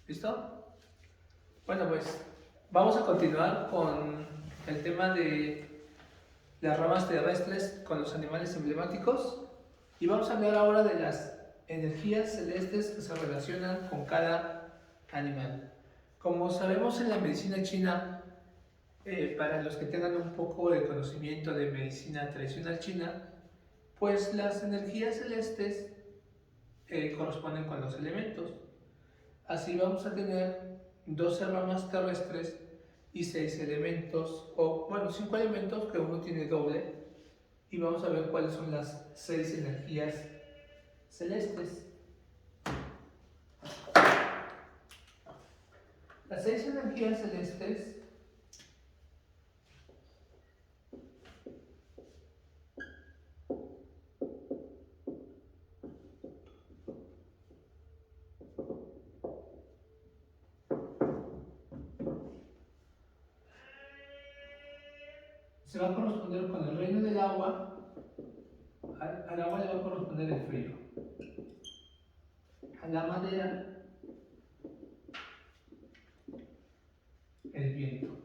¿Listo? Bueno, pues vamos a continuar con el tema de las ramas terrestres con los animales emblemáticos y vamos a hablar ahora de las energías celestes que se relacionan con cada animal. Como sabemos en la medicina china, para los que tengan un poco de conocimiento de medicina tradicional china, pues las energías celestes corresponden con los elementos. Así vamos a tener 12 ramas terrestres y 6 elementos, o bueno, 5 elementos que uno tiene doble, y vamos a ver cuáles son las 6 energías celestes. Las 6 energías celestes se va a corresponder con el reino del agua. Al agua le va a corresponder el frío, a la madera el viento,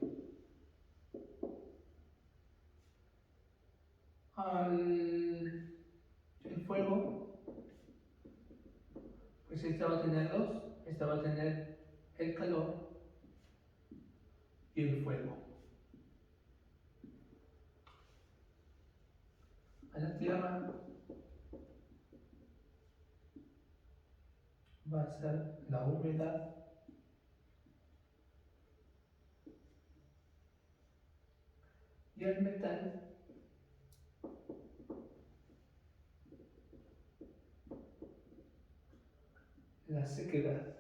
al el fuego, pues esta va a tener dos, esta va a tener el calor y el fuego. A la tierra va a ser la humedad y al metal la sequedad.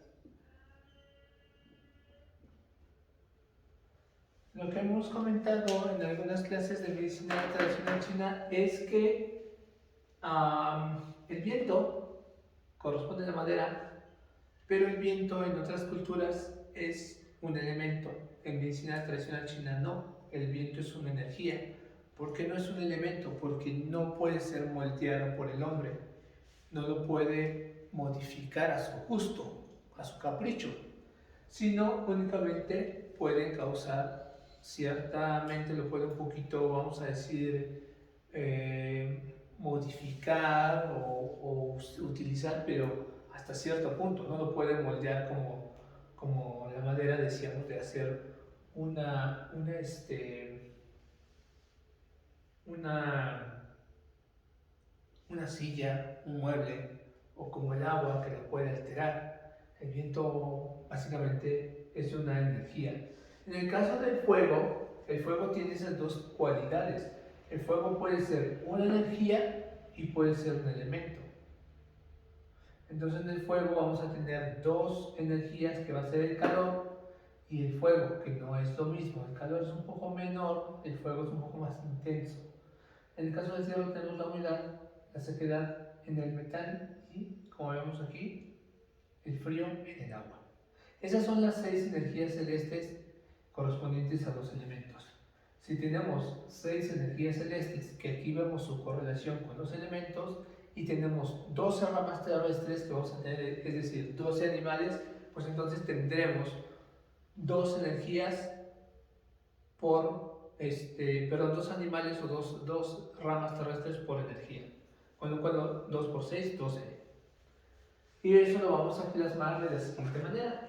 Lo que hemos comentado en algunas clases de medicina tradicional china es que el viento corresponde a la madera, pero el viento en otras culturas es un elemento. En medicina tradicional china no, el viento es una energía. ¿Por qué no es un elemento? Porque no puede ser moldeado por el hombre, no lo puede modificar a su gusto, a su capricho, sino únicamente puede causar, ciertamente lo puede un poquito, vamos a decir, modificar o utilizar, pero hasta cierto punto, no lo puede moldear como la madera, decíamos, de hacer una, una silla, un mueble, o como el agua que lo puede alterar. El viento básicamente es una energía. En el caso del fuego, el fuego tiene esas dos cualidades. El fuego puede ser una energía y puede ser un elemento. Entonces en el fuego vamos a tener dos energías que va a ser el calor y el fuego, que no es lo mismo. El calor es un poco menor, el fuego es un poco más intenso. En el caso del cielo tenemos la humedad, la sequedad en el metal y, como vemos aquí, el frío en el agua. Esas son las 6 energías celestes correspondientes a los elementos. Si tenemos 6 energías celestes, que aquí vemos su correlación con los elementos, y tenemos 12 ramas terrestres que vamos a tener, es decir, 12 animales, pues entonces tendremos 2 energías perdón, 2 animales o dos ramas terrestres por energía. Con lo cual 2 por 6, 12. Y eso lo vamos a plasmar de la siguiente manera.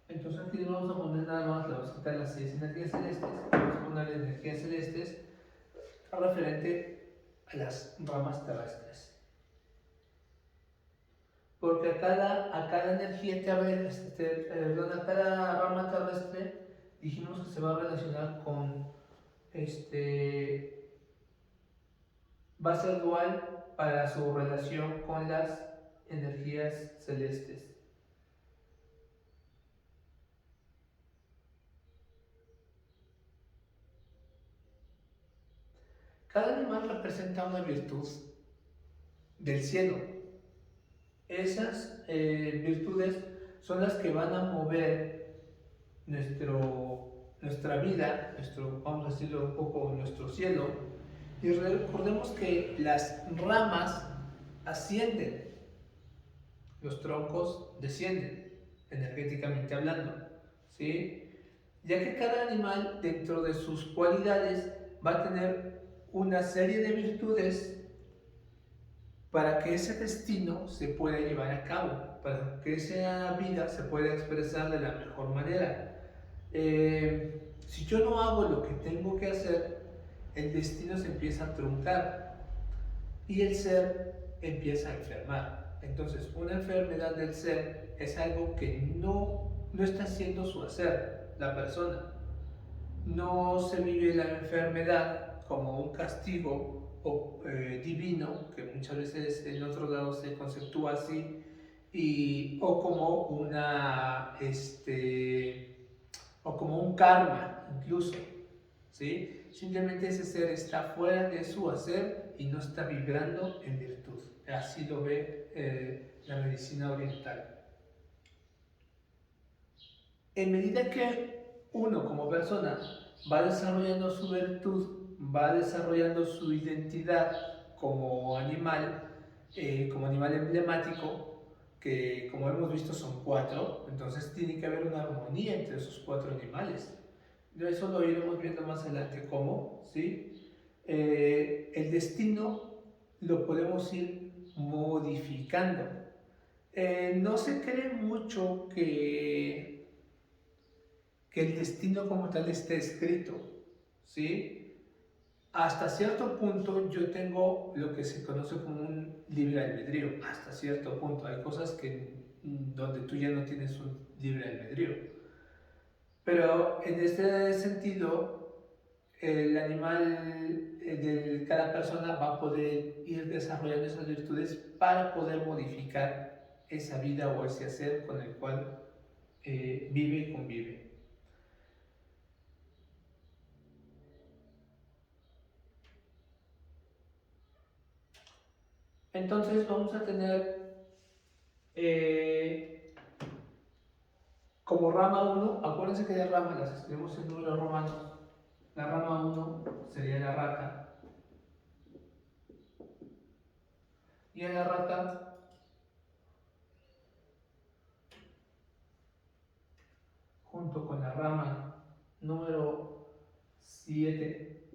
Entonces aquí le vamos a poner nada más, le vamos a quitar las 6 energías celestes, vamos a poner energías celestes referente a las ramas terrestres. Porque a cada energía terrestre, a cada rama terrestre, dijimos que se va a relacionar con, va a ser dual para su relación con las energías celestes. Cada animal representa una virtud del cielo. Esas virtudes son las que van a mover nuestra vida, vamos a decirlo un poco, nuestro cielo, Y recordemos que las ramas ascienden, los troncos descienden, energéticamente hablando, ¿sí? Ya que cada animal, dentro de sus cualidades, va a tener una serie de virtudes para que ese destino se pueda llevar a cabo, para que esa vida se pueda expresar de la mejor manera. Si yo no hago lo que tengo que hacer, el destino se empieza a truncar y el ser empieza a enfermar. Entonces, una enfermedad del ser es algo que no está haciendo su hacer la persona. No se vive la enfermedad como un castigo divino, que muchas veces en otros lados se conceptúa así, o como o como un karma incluso, ¿sí? Simplemente ese ser está fuera de su hacer y no está vibrando en virtud. Así lo ve la medicina oriental. En medida que uno como persona va desarrollando su virtud, va desarrollando su identidad como animal emblemático, que como hemos visto son 4, entonces tiene que haber una armonía entre esos 4 animales. Eso lo iremos viendo más adelante cómo, ¿sí? El destino lo podemos ir modificando. No se cree mucho que el destino como tal esté escrito, ¿sí? Hasta cierto punto yo tengo lo que se conoce como un libre albedrío, hasta cierto punto. Hay cosas donde tú ya no tienes un libre albedrío. Pero en este sentido, el animal de cada persona va a poder ir desarrollando esas virtudes para poder modificar esa vida o ese hacer con el cual vive y convive. Entonces vamos a tener como rama 1, acuérdense que de ramas las escribimos en números romanos. La rama 1 sería la rata. Y en la rata, junto con la rama número 7,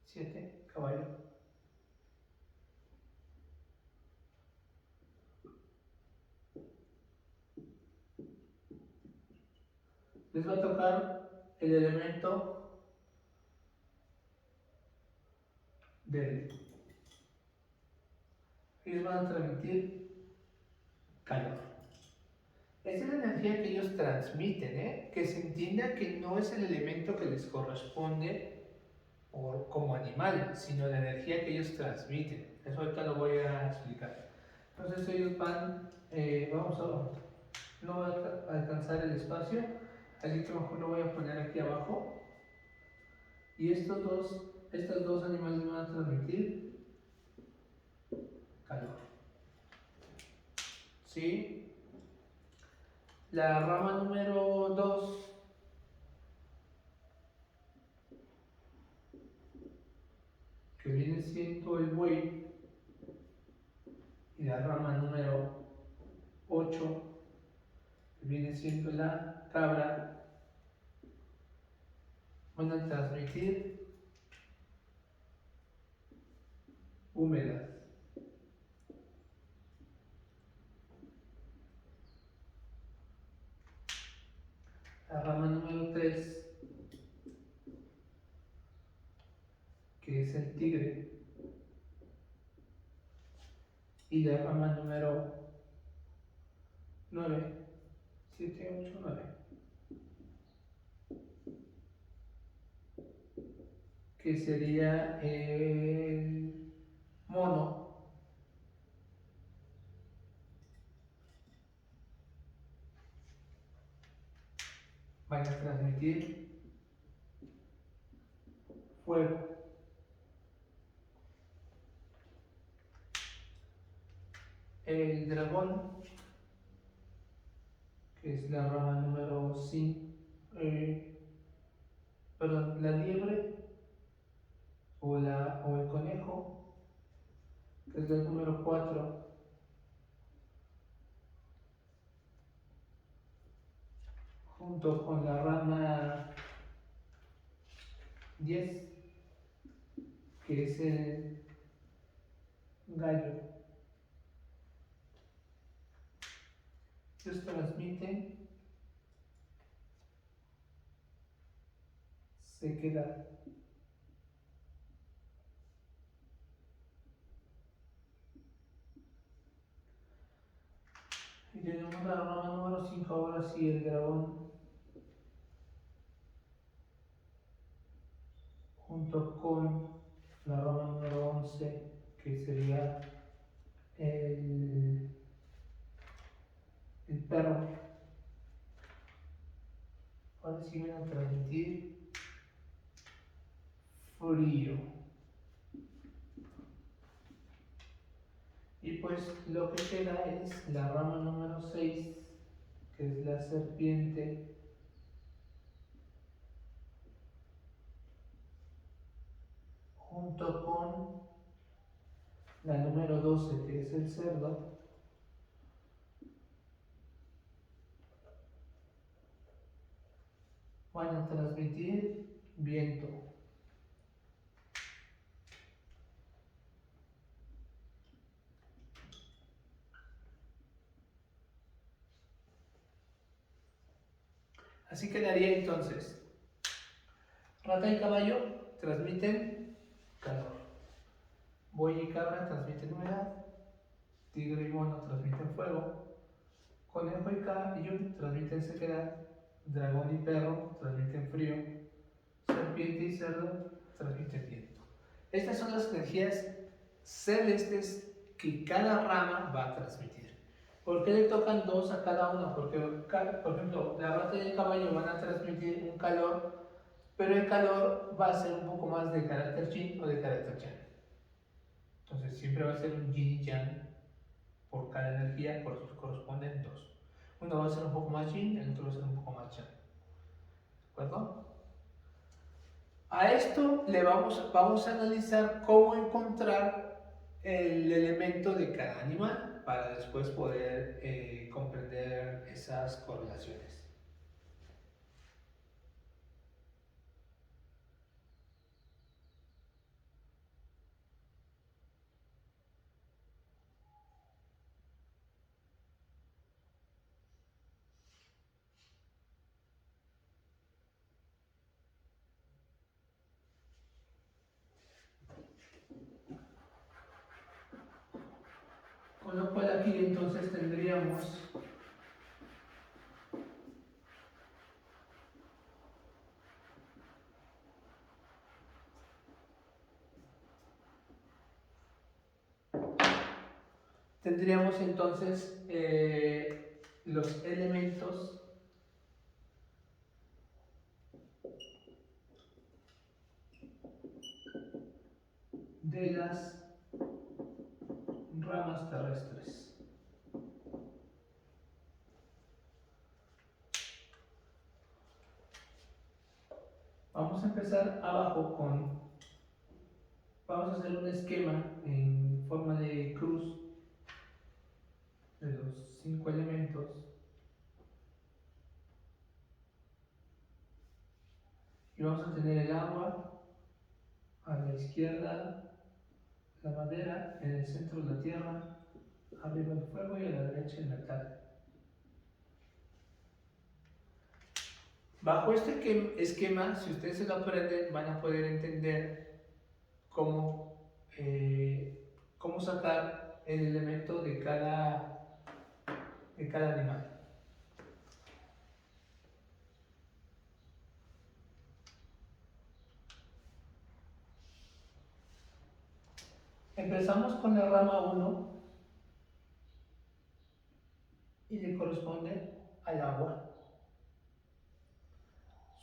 7, caballo, les va a tocar el elemento del. Ellos van a transmitir calor. Esa es la energía que ellos transmiten, que se entienda que no es el elemento que les corresponde como animal, sino la energía que ellos transmiten. Eso ahorita lo voy a explicar. Entonces ellos no va a alcanzar el espacio, así que mejor lo voy a poner aquí abajo. Y estos dos animales van a transmitir calor. ¿Sí? La rama número 2, que viene siendo el buey, y la rama número 8, que viene siendo la cabra, van a transmitir humedad. La rama número 3, que es el tigre, y la rama número 9, 7, 8, 9, que sería el mono, van a transmitir fuego. El dragón, que es la rama número 5, perdón, la liebre o el conejo, que es el número 4, junto con la rama 10, que es el gallo. Ellos transmiten sequedad. Y tenemos la rama número 5 ahora sí, el dragón, junto con la rama número 11, que sería el, el perro. Ahora sí van a transmitir frío. Y pues lo que queda es la rama número 6, que es la serpiente, junto con la número 12, que es el cerdo, van a transmitir viento. Así quedaría entonces. Rata y caballo transmiten calor. Buey y cabra transmiten humedad. Tigre y mono transmiten fuego. Conejo y caballo transmiten sequedad. Dragón y perro transmiten frío. Serpiente y cerdo transmiten viento. Estas son las energías celestes que cada rama va a transmitir. ¿Por qué le tocan dos a cada uno? Porque, por ejemplo, la rata y el caballo van a transmitir un calor, pero el calor va a ser un poco más de carácter yin o de carácter yang. Entonces siempre va a ser un yin y yang por cada energía, por eso corresponden dos. Uno va a ser un poco más yin, el otro va a ser un poco más yang. ¿De acuerdo? A esto vamos a analizar cómo encontrar el elemento de cada animal para después poder comprender esas correlaciones. Con lo cual aquí entonces tendríamos entonces los elementos de las ramas terrestres. Vamos a empezar abajo vamos a hacer un esquema en forma de cruz de los 5 elementos y vamos a tener el agua a la izquierda, la madera, en el centro de la tierra, arriba el fuego y a la derecha el metal. Bajo este esquema, si ustedes se lo aprenden, van a poder entender cómo sacar el elemento de cada animal. Empezamos con la rama 1 y le corresponde al agua.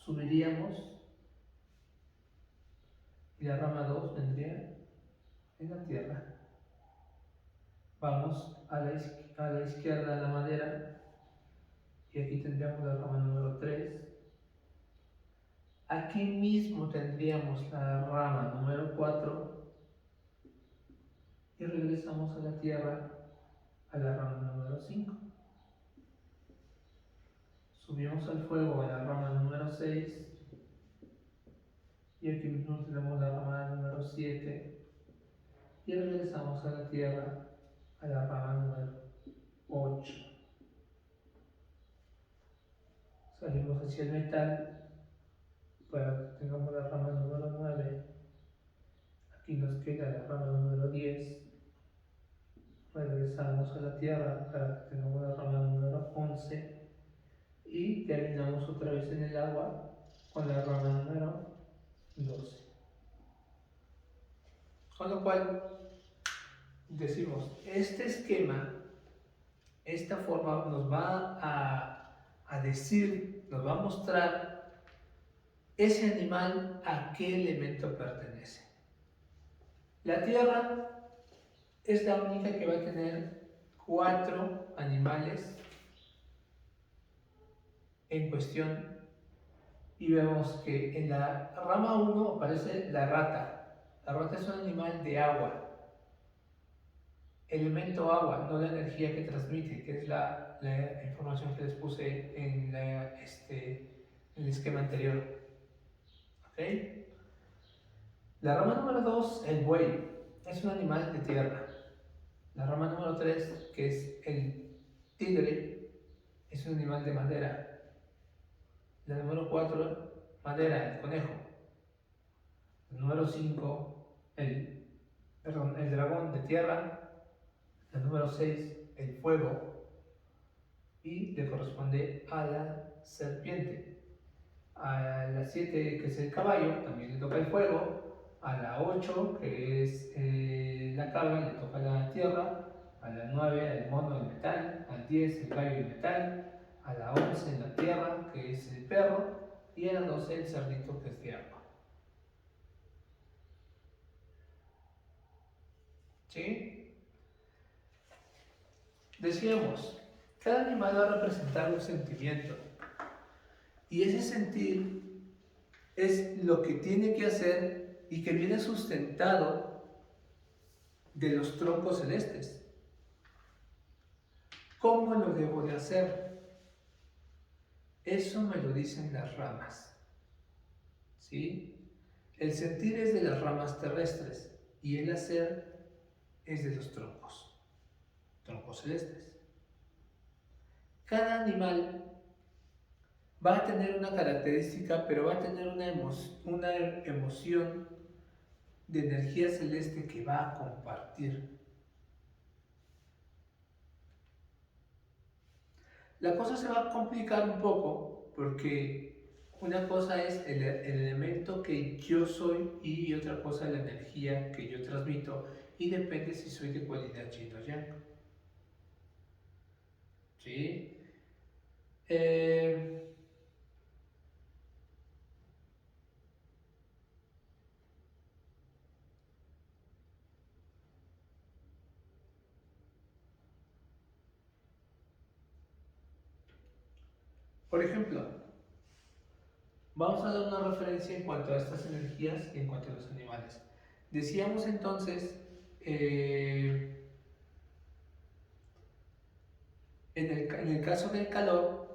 Subiríamos y la rama 2 vendría en la tierra. Vamos a la izquierda a la madera y aquí tendríamos la rama número 3 Aquí mismo tendríamos la rama número 4 y regresamos a la Tierra a la rama número 5. Subimos al fuego a la rama número 6 y aquí mismo tenemos la rama número 7 y regresamos a la Tierra a la rama número 8. Salimos hacia el metal para que tengamos la rama número 9. Aquí nos queda la rama número 10. Regresamos a la Tierra para que tengamos la rama número 11 y terminamos otra vez en el agua con la rama número 12. Con lo cual decimos, este esquema, esta forma nos va a decir, nos va a mostrar ese animal a qué elemento pertenece. La Tierra es la única que va a tener 4 animales en cuestión y vemos que en la rama 1 aparece la rata. La rata es un animal de agua, elemento agua, no la energía que transmite, que es la información que les puse en el esquema anterior. ¿Okay? La rama número 2, el buey, es un animal de tierra. La rama número 3, que es el tigre, es un animal de madera. La número 4, madera, el conejo. La número 5, el dragón de tierra. La número 6, el fuego. Y le corresponde a la serpiente. A la 7, que es el caballo, también le toca el fuego. A la 8, que es la cabra, le toca la tierra. A la 9, el mono, el metal. Al 10, el gallo, el metal. A la 11, la tierra, que es el perro. Y a la 12, el cerdito, que es de agua. ¿Sí? Decíamos, cada animal va a representar un sentimiento. Y ese sentir es lo que tiene que hacer y que viene sustentado de los troncos celestes. ¿Cómo lo debo de hacer? Eso me lo dicen las ramas. ¿Sí? El sentir es de las ramas terrestres y el hacer es de los troncos celestes. Cada animal va a tener una característica, pero va a tener una emoción de energía celeste que va a compartir. La cosa se va a complicar un poco porque una cosa es el elemento que yo soy y otra cosa la energía que yo transmito y depende si soy de cualidad yin o yang. ¿Sí? Por ejemplo, vamos a dar una referencia en cuanto a estas energías y en cuanto a los animales. Decíamos entonces, en el caso del calor,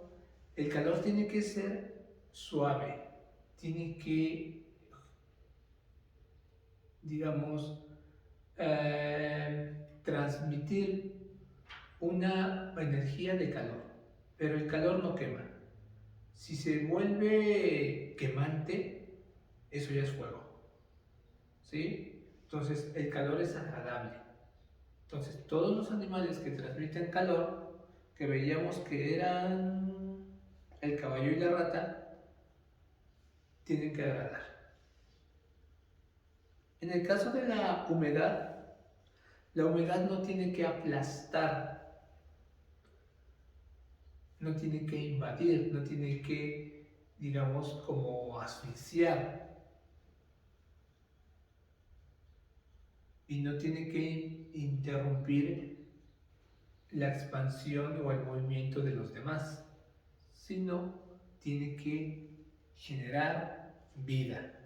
el calor tiene que ser suave, tiene que, digamos, transmitir una energía de calor, pero el calor no quema. Si se vuelve quemante, eso ya es fuego, ¿sí? Entonces el calor es agradable. Entonces todos los animales que transmiten calor, que veíamos que eran el caballo y la rata, tienen que agradar. En el caso de la humedad no tiene que aplastar, no tiene que invadir, no tiene que, digamos, como asfixiar. Y no tiene que interrumpir la expansión o el movimiento de los demás, sino tiene que generar vida.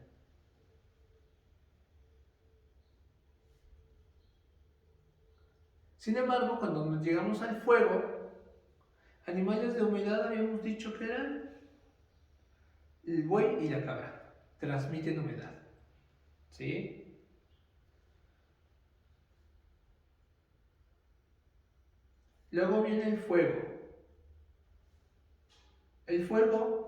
Sin embargo, cuando llegamos al fuego, animales de humedad habíamos dicho que eran el buey y la cabra. Transmiten humedad. ¿Sí? Luego viene el fuego. El fuego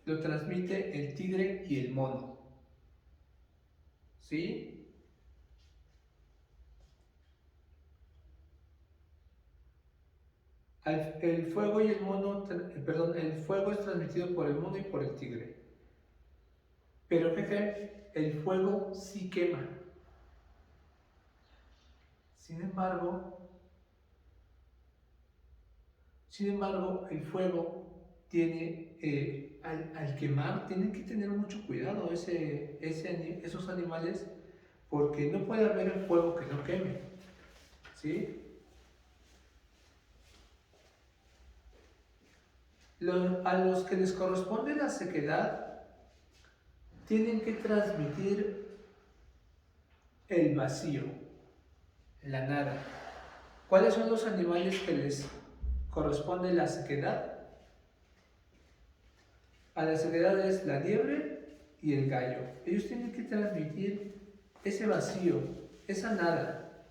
lo transmite el tigre y el mono. ¿Sí? El fuego y el mono, perdón, el fuego es transmitido por el mono y por el tigre. Pero ¿qué creen? El fuego sí quema. Sin embargo, el fuego tiene, al quemar, tienen que tener mucho cuidado esos animales, porque no puede haber el fuego que no queme. ¿Sí? A los que les corresponde la sequedad, tienen que transmitir el vacío, la nada. ¿Cuáles son los animales que les corresponde la sequedad? A la sequedad es la liebre y el gallo. Ellos tienen que transmitir ese vacío, esa nada.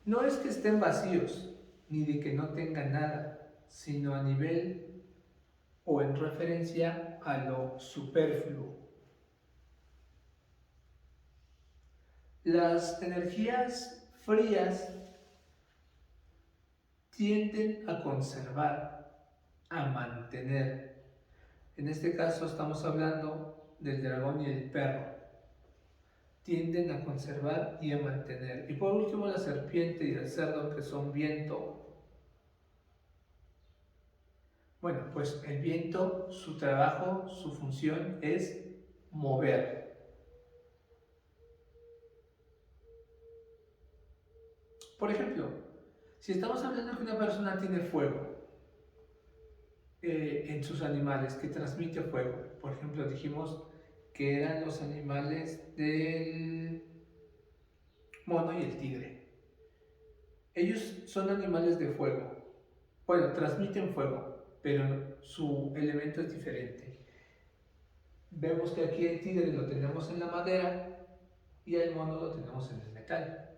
No es que estén vacíos, ni de que no tengan nada, sino a nivel o en referencia a lo superfluo. Las energías frías tienden a conservar, a mantener. En este caso estamos hablando del dragón y el perro. Tienden a conservar y a mantener. Y por último la serpiente y el cerdo, que son viento. Bueno, pues el viento, su trabajo, su función es mover. Por ejemplo, si estamos hablando que una persona tiene fuego en sus animales, que transmite fuego, por ejemplo, dijimos que eran los animales del mono y el tigre. Ellos son animales de fuego. Bueno, transmiten fuego, pero su elemento es diferente. Vemos que aquí el tigre lo tenemos en la madera y el mono lo tenemos en el metal,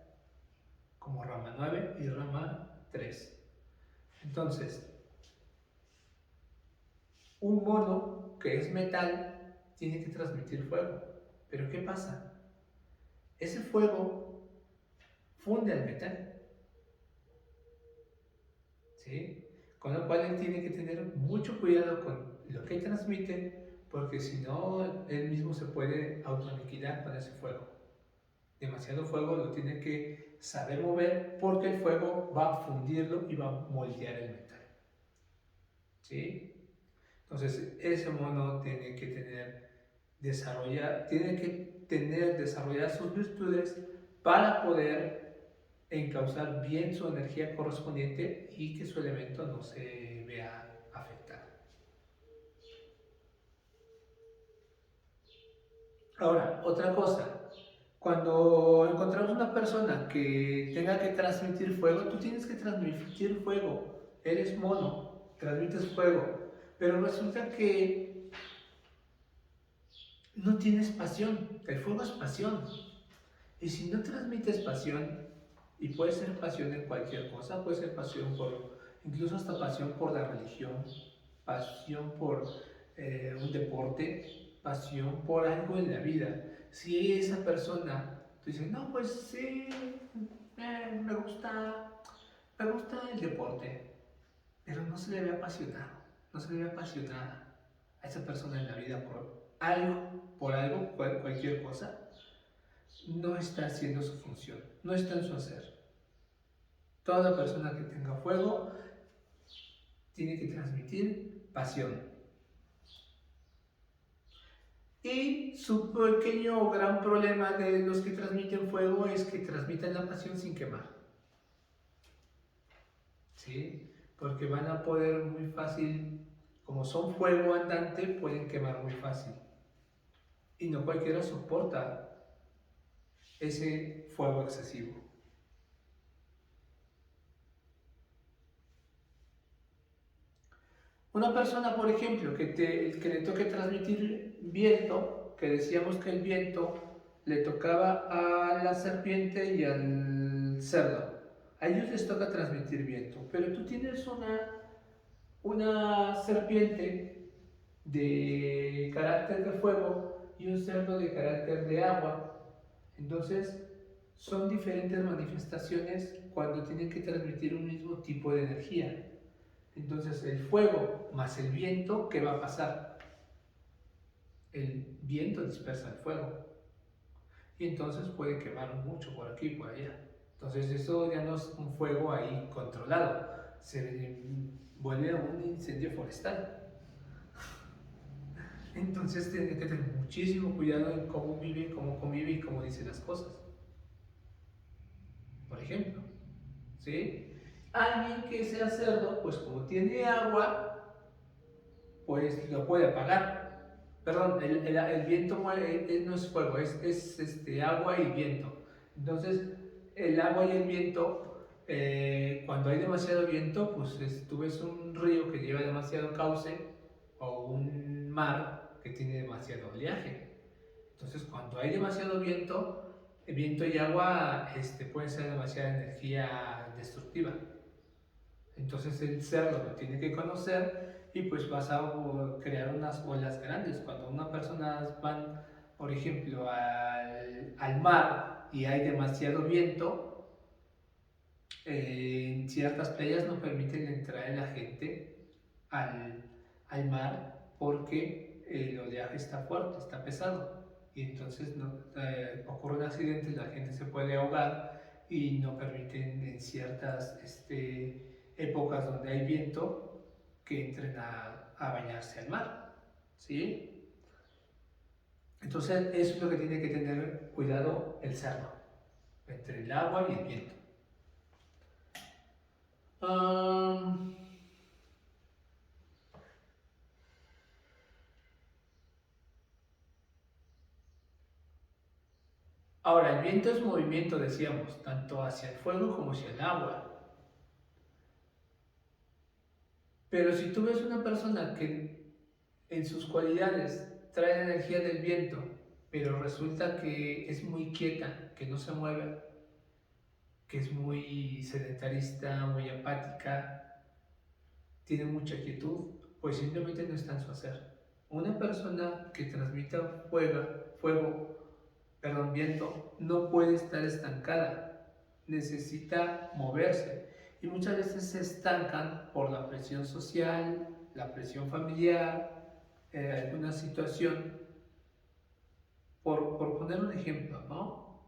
como rama 9 y rama 3. Entonces, un mono que es metal tiene que transmitir fuego. Pero ¿qué pasa? Ese fuego funde al metal. ¿Sí? Con lo cual él tiene que tener mucho cuidado con lo que transmite, porque si no, él mismo se puede autoaniquilar con ese fuego. Demasiado fuego lo tiene que saber mover, porque el fuego va a fundirlo y va a moldear el metal. ¿Sí? Entonces, ese mono tiene que desarrollar sus virtudes para poder encauzar bien su energía correspondiente y que su elemento no se vea afectado. Ahora, otra cosa, cuando encontramos una persona que tenga que transmitir fuego, tú tienes que transmitir fuego, eres mono, transmites fuego, pero resulta que no tienes pasión, el fuego es pasión, y si no transmites pasión, y puede ser pasión en cualquier cosa, puede ser pasión incluso hasta pasión por la religión, pasión por un deporte, pasión por algo en la vida. Si esa persona, tú dices, no, pues sí, me gusta el deporte, pero no se le ve apasionado, no se le ve apasionada a esa persona en la vida por algo, cualquier cosa, no está haciendo su función, no está en su hacer. Toda persona que tenga fuego tiene que transmitir pasión. Y su pequeño o gran problema de los que transmiten fuego es que transmitan la pasión sin quemar. ¿Sí? Porque van a poder muy fácil como son fuego andante, pueden quemar muy fácil. Y no cualquiera soporta ese fuego excesivo. Una persona, por ejemplo, que le toque transmitir viento, que decíamos que el viento le tocaba a la serpiente y al cerdo. A ellos les toca transmitir viento, pero tú tienes una serpiente de carácter de fuego y un cerdo de carácter de agua. Entonces, son diferentes manifestaciones cuando tienen que transmitir un mismo tipo de energía. Entonces, el fuego más el viento, ¿qué va a pasar? El viento dispersa el fuego y entonces puede quemar mucho por aquí y por allá. Entonces, eso ya no es un fuego ahí controlado, se vuelve un incendio forestal. Entonces, tiene que tener muchísimo cuidado en cómo vive, cómo convive y cómo dice las cosas. Por ejemplo, ¿sí? Alguien que sea cerdo, pues como tiene agua, pues lo puede apagar. Perdón, el viento no es fuego, es agua y viento. Entonces, el agua y el viento, cuando hay demasiado viento, pues tú ves un río que lleva demasiado cauce o un mar que tiene demasiado oleaje. Entonces, cuando hay demasiado viento, el viento y agua pueden ser demasiada energía destructiva. Entonces el cerdo lo tiene que conocer y pues vas a crear unas olas grandes. Cuando unas personas van, por ejemplo, al mar y hay demasiado viento, en ciertas playas no permiten la entrada de la gente al mar porque el oleaje está fuerte, está pesado. Y entonces ocurre un accidente, la gente se puede ahogar y no permiten en ciertas épocas donde hay viento que entren a bañarse al mar. ¿Sí? Entonces eso es lo que tiene que tener cuidado el cerdo, entre el agua y el viento. Um, Ahora, el viento es movimiento, decíamos, tanto hacia el fuego como hacia el agua. Pero si tú ves una persona que en sus cualidades trae la energía del viento, pero resulta que es muy quieta, que no se mueve, que es muy sedentarista, muy apática, tiene mucha quietud, pues simplemente no está en su hacer. Una persona que transmita viento, no puede estar estancada, necesita moverse. Y muchas veces se estancan por la presión social, la presión familiar, alguna situación, por poner un ejemplo, ¿no?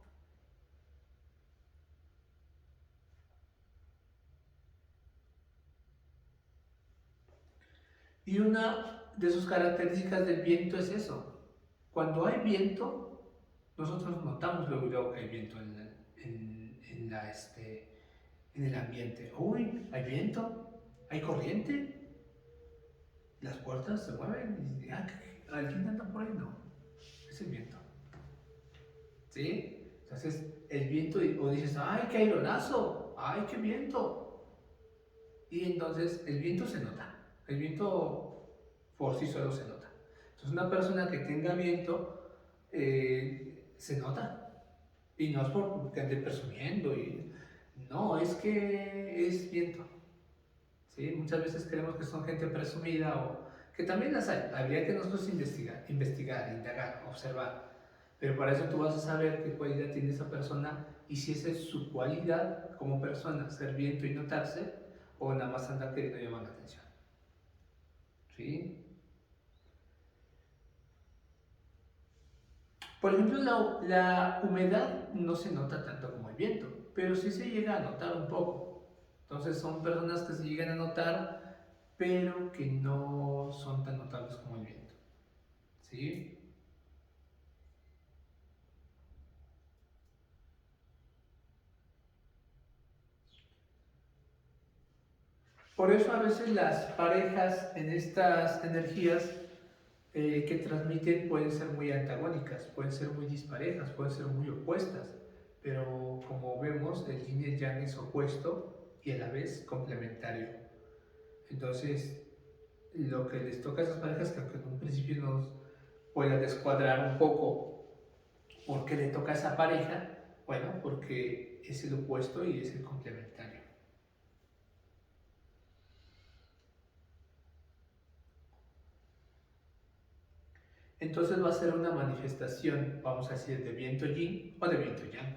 Y una de sus características del viento es eso. Cuando hay viento, nosotros notamos luego que hay viento en el ambiente. Uy, hay viento, hay corriente, las puertas se mueven y alguien anda por ahí, no, es el viento. ¿Sí? Entonces, el viento, o dices, ay, qué aironazo, ay, qué viento. Y entonces el viento se nota, el viento por sí solo se nota. Entonces, una persona que tenga viento se nota. Y no es porque ande presumiendo, no, es que es viento. ¿Sí? Muchas veces creemos que son gente presumida o que también las hay. Habría que nosotros investigar, indagar, observar. Pero para eso tú vas a saber qué cualidad tiene esa persona y si esa es su cualidad como persona, ser viento y notarse, o nada más andar queriendo llamar la atención. ¿Sí? Por ejemplo, la humedad no se nota tanto como el viento, pero sí se llega a notar un poco. Entonces son personas que se llegan a notar, pero que no son tan notables como el viento. ¿Sí? Por eso a veces las parejas en estas energías que transmiten pueden ser muy antagónicas, pueden ser muy disparejas, pueden ser muy opuestas, pero como vemos el yin y el yang es opuesto y a la vez complementario. Entonces lo que les toca a esas parejas que aunque en un principio nos pueda descuadrar un poco por qué le toca a esa pareja, bueno, porque es el opuesto y es el complementario. Entonces va a ser una manifestación, vamos a decir, de viento yin o de viento yang.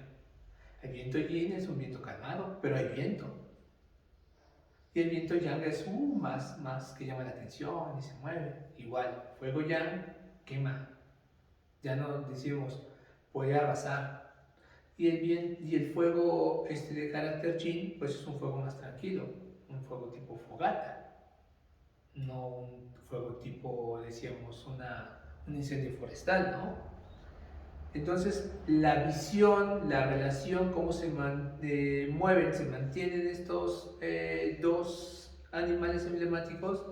El viento yin es un viento calmado, pero hay viento. Y el viento yang es más que llama la atención y se mueve. Igual, fuego yang quema. Ya no decimos, voy a arrasar. Y el fuego de carácter yin, pues es un fuego más tranquilo, un fuego tipo fogata, no un fuego tipo, decíamos, un incendio forestal, ¿no? Entonces, la visión, la relación, cómo se mueven, se mantienen estos dos animales emblemáticos,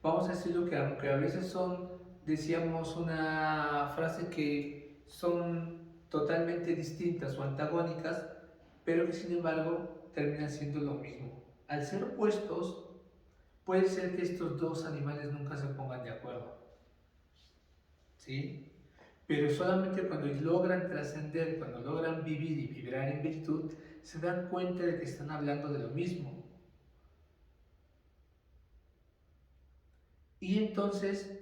vamos a decirlo que aunque a veces son, decíamos, una frase que son totalmente distintas o antagónicas, pero que sin embargo terminan siendo lo mismo. Al ser opuestos, puede ser que estos dos animales nunca se pongan de acuerdo, ¿sí? Pero solamente cuando logran trascender, cuando logran vivir y vibrar en virtud, se dan cuenta de que están hablando de lo mismo. Y entonces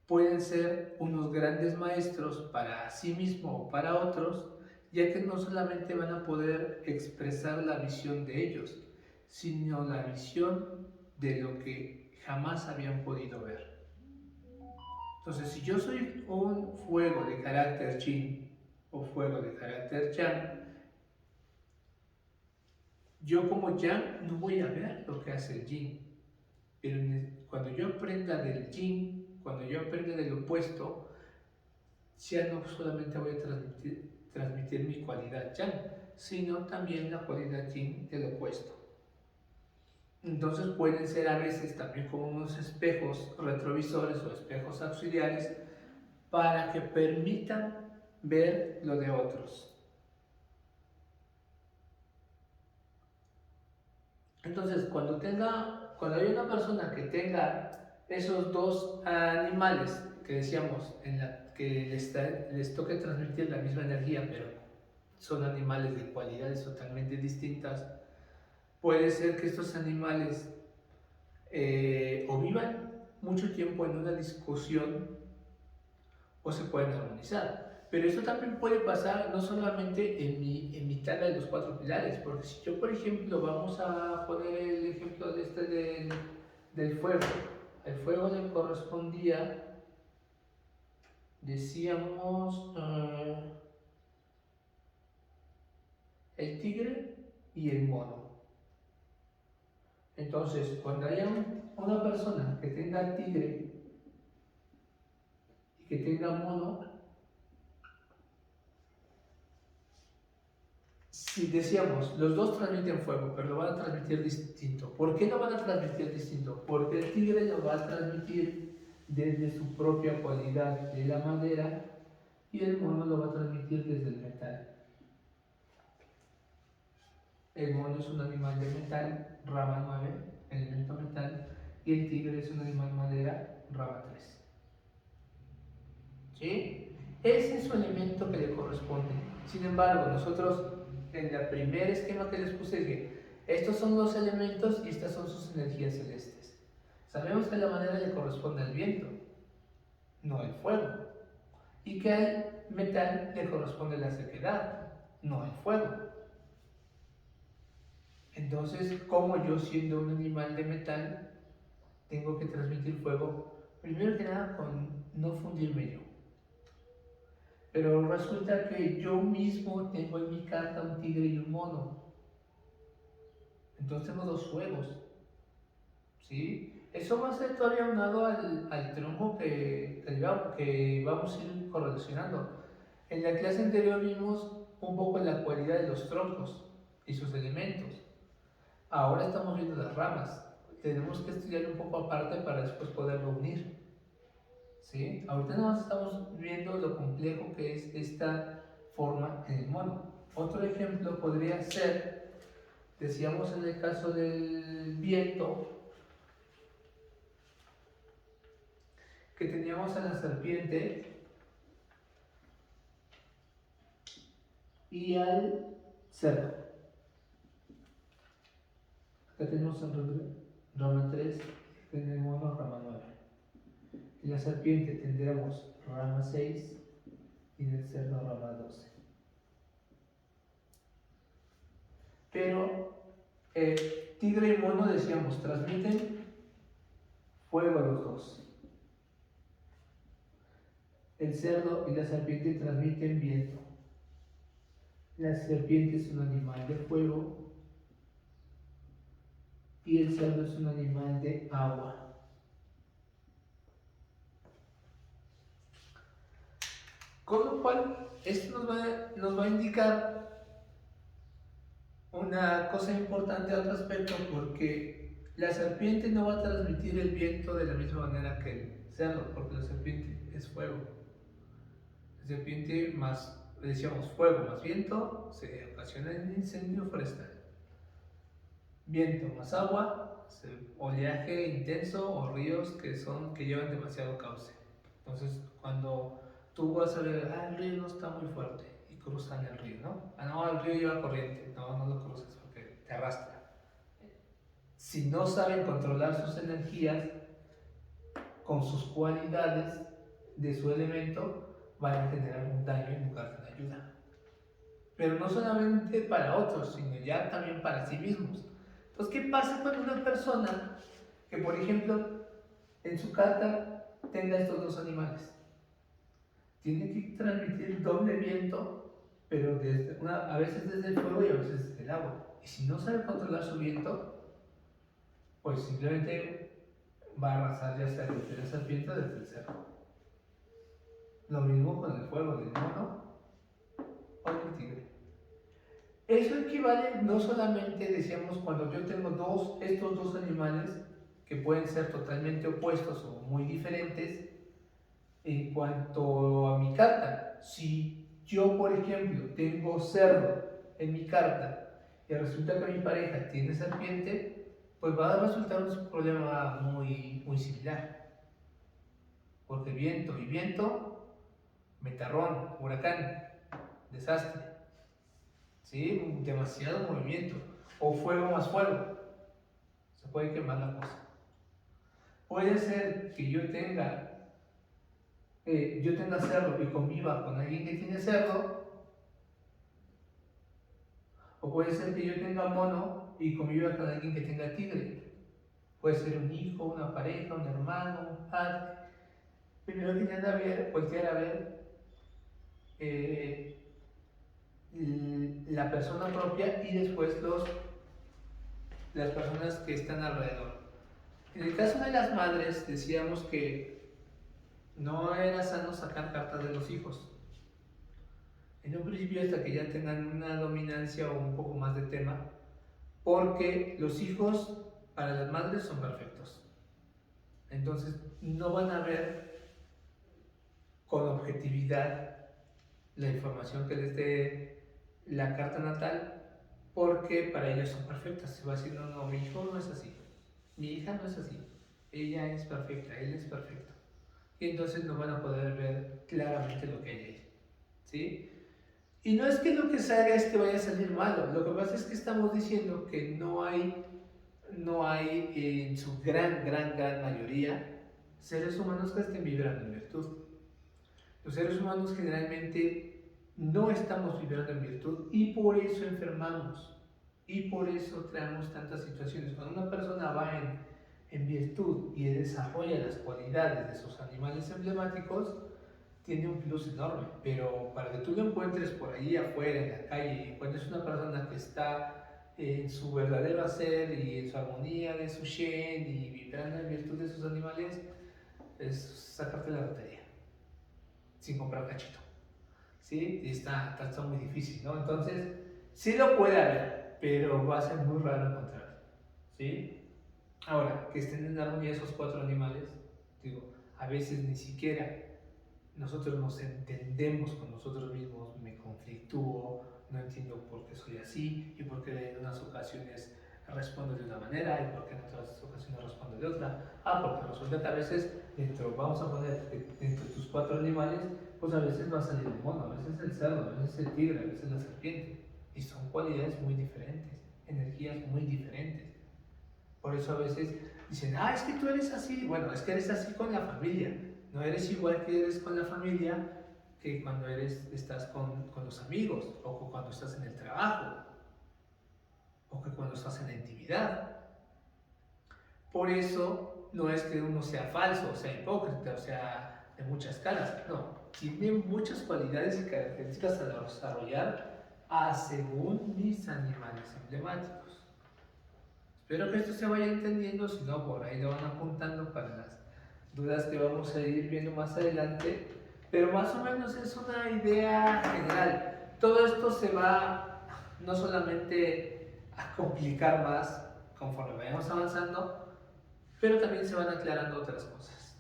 pueden ser unos grandes maestros para sí mismo o para otros, ya que no solamente van a poder expresar la visión de ellos, sino la visión de lo que jamás habían podido ver. Entonces, si yo soy un fuego de carácter yin o fuego de carácter yang, yo como yang no voy a ver lo que hace el yin, pero cuando yo aprenda del yin, cuando yo aprenda del opuesto, ya no solamente voy a transmitir mi cualidad yang, sino también la cualidad yin del opuesto. Entonces pueden ser a veces también como unos espejos retrovisores o espejos auxiliares para que permitan ver lo de otros. Entonces, cuando hay una persona que tenga esos dos animales que decíamos, que les toque transmitir la misma energía, pero son animales de cualidades totalmente distintas, puede ser que estos animales o vivan mucho tiempo en una discusión o se pueden armonizar. Pero esto también puede pasar no solamente en mi tabla de los cuatro pilares, porque si yo, por ejemplo, vamos a poner el ejemplo del fuego, el fuego le correspondía, decíamos, el tigre y el mono. Entonces, cuando haya una persona que tenga tigre y que tenga mono, si decíamos, los dos transmiten fuego, pero lo van a transmitir distinto. ¿Por qué lo van a transmitir distinto? Porque el tigre lo va a transmitir desde su propia cualidad de la madera y el mono lo va a transmitir desde el metal. El mono es un animal de metal, rama 9, elemento metal, y el tigre es un animal madera, rama 3. ¿Sí? Ese es su elemento que le corresponde. Sin embargo, nosotros en el primer esquema que les puse dije, estos son los elementos y estas son sus energías celestes. Sabemos que la madera le corresponde al viento, no el fuego. Y que al metal le corresponde la sequedad, no el fuego. Entonces, como yo siendo un animal de metal, tengo que transmitir fuego, primero que nada con no fundirme yo. Pero resulta que yo mismo tengo en mi carta un tigre y un mono. Entonces tengo dos fuegos. ¿Sí? Eso va a ser todavía aunado al tronco que vamos a ir correlacionando. En la clase anterior vimos un poco la cualidad de los troncos y sus elementos. Ahora estamos viendo las ramas. tenemos que estudiar un poco aparte para después poderlo unir. ¿Sí? Ahorita nos estamos viendo lo complejo que es esta forma en el mono. Otro ejemplo podría ser, decíamos en el caso del viento, que teníamos a la serpiente y al cerdo. Acá tenemos en rama 3, en el mono rama 9. En la serpiente tendríamos rama 6 y en el cerdo rama 12. Pero tigre y mono, decíamos, transmiten fuego los dos. El cerdo y la serpiente transmiten viento. La serpiente es un animal de fuego y el cerdo es un animal de agua. Con lo cual, esto nos va a indicar una cosa importante al respecto, porque la serpiente no va a transmitir el viento de la misma manera que el cerdo, porque la serpiente es fuego. La serpiente más, decíamos, fuego más viento, se ocasiona en incendio forestal. Viento más agua, oleaje intenso o ríos que llevan demasiado cauce. Entonces, cuando tú vas a ver, el río no está muy fuerte y cruzan el río, ¿no? No, el río lleva corriente, no lo cruzas porque te arrastra. Si no saben controlar sus energías con sus cualidades de su elemento, van a generar un daño en lugar de una ayuda. Pero no solamente para otros, sino ya también para sí mismos. Entonces, ¿qué pasa con una persona que, por ejemplo, en su carta tenga estos dos animales? Tiene que transmitir doble viento, pero a veces desde el fuego y a veces desde el agua. Y si no sabe controlar su viento, pues simplemente va a arrasar ya sea desde la serpiente o desde el cerro. Lo mismo con el fuego del mono o del tigre. Eso equivale no solamente, decíamos, cuando yo tengo estos dos animales que pueden ser totalmente opuestos o muy diferentes en cuanto a mi carta. Si yo, por ejemplo, tengo cerdo en mi carta y resulta que mi pareja tiene serpiente, pues va a resultar un problema muy similar. Porque viento y viento, metarrón, huracán, desastre. ¿Sí? Demasiado movimiento. O fuego más fuego. Se puede quemar la cosa. Puede ser que yo tenga cerdo y conviva con alguien que tiene cerdo, o puede ser que yo tenga mono y conviva con alguien que tenga tigre. Puede ser un hijo, una pareja, un hermano, un padre. Primero que nada, voltear a ver la persona propia y después las personas que están alrededor. En el caso de las madres, decíamos que no era sano sacar cartas de los hijos. En un principio, hasta que ya tengan una dominancia o un poco más de tema, porque los hijos para las madres son perfectos. Entonces, no van a ver con objetividad la información que les dé la carta natal, porque para ellos son perfectas. Se va a decir, no, mi hijo no es así, mi hija no es así, ella es perfecta, él es perfecto. Y entonces no van a poder ver claramente lo que hay ahí. ¿Sí? Y no es que lo que salga es que vaya a salir malo, lo que pasa es que estamos diciendo que no hay en su gran mayoría seres humanos que estén vibrando en virtud. Los seres humanos generalmente no estamos vibrando en virtud y por eso enfermamos y por eso traemos tantas situaciones. Cuando una persona va en virtud y desarrolla las cualidades de sus animales emblemáticos, tiene un plus enorme, pero para que tú lo encuentres por ahí afuera, en la calle, y encuentres una persona que está en su verdadero hacer y en su armonía de su Shen y vibrando en virtud de sus animales, es sacarte la lotería sin comprar un cachito. ¿Sí? Y está muy difícil, ¿no? Entonces, sí lo puede haber, pero va a ser muy raro encontrarlo. ¿Sí? Ahora, que estén en armonía esos cuatro animales, digo, a veces ni siquiera nosotros nos entendemos con nosotros mismos, me conflictúo, no entiendo por qué soy así y por qué en unas ocasiones respondo de una manera y por qué en otras ocasiones respondo de otra. Porque resulta que a veces vamos a poner dentro de tus cuatro animales, pues a veces va a salir el mono, a veces el cerdo, a veces el tigre, a veces la serpiente. Y son cualidades muy diferentes, energías muy diferentes. Por eso a veces dicen, es que tú eres así. Bueno, es que eres así con la familia. No eres igual que eres con la familia que cuando estás con los amigos, o cuando estás en el trabajo, o que cuando estás en la intimidad. Por eso no es que uno sea falso, o sea hipócrita, o sea de muchas caras. No, tiene muchas cualidades y características a desarrollar según mis animales emblemáticos. Espero que esto se vaya entendiendo, si no, por ahí lo van apuntando para las dudas que vamos a ir viendo más adelante, pero más o menos es una idea general. Todo esto se va no solamente a complicar más conforme vayamos avanzando, pero también se van aclarando otras cosas.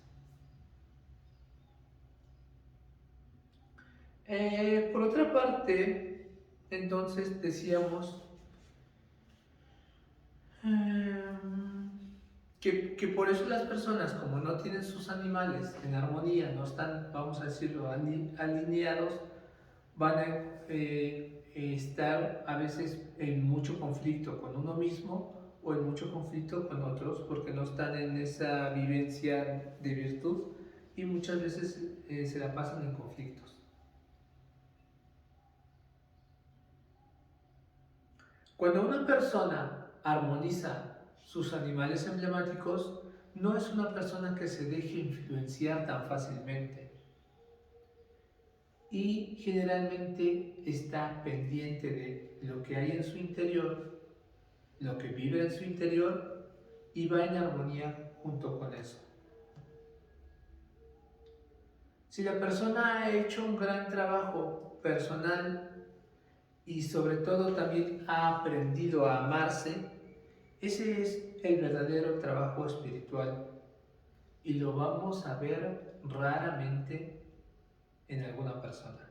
Por otra parte, entonces decíamos que por eso las personas, como no tienen sus animales en armonía, no están, vamos a decirlo, alineados, van a estar a veces en mucho conflicto con uno mismo o en mucho conflicto con otros porque no están en esa vivencia de virtud y muchas veces se la pasan en conflictos. Cuando una persona armoniza sus animales emblemáticos, no es una persona que se deje influenciar tan fácilmente y generalmente está pendiente de lo que hay en su interior, lo que vive en su interior y va en armonía junto con eso. Si la persona ha hecho un gran trabajo personal y sobre todo también ha aprendido a amarse, ese es el verdadero trabajo espiritual y lo vamos a ver raramente en alguna persona.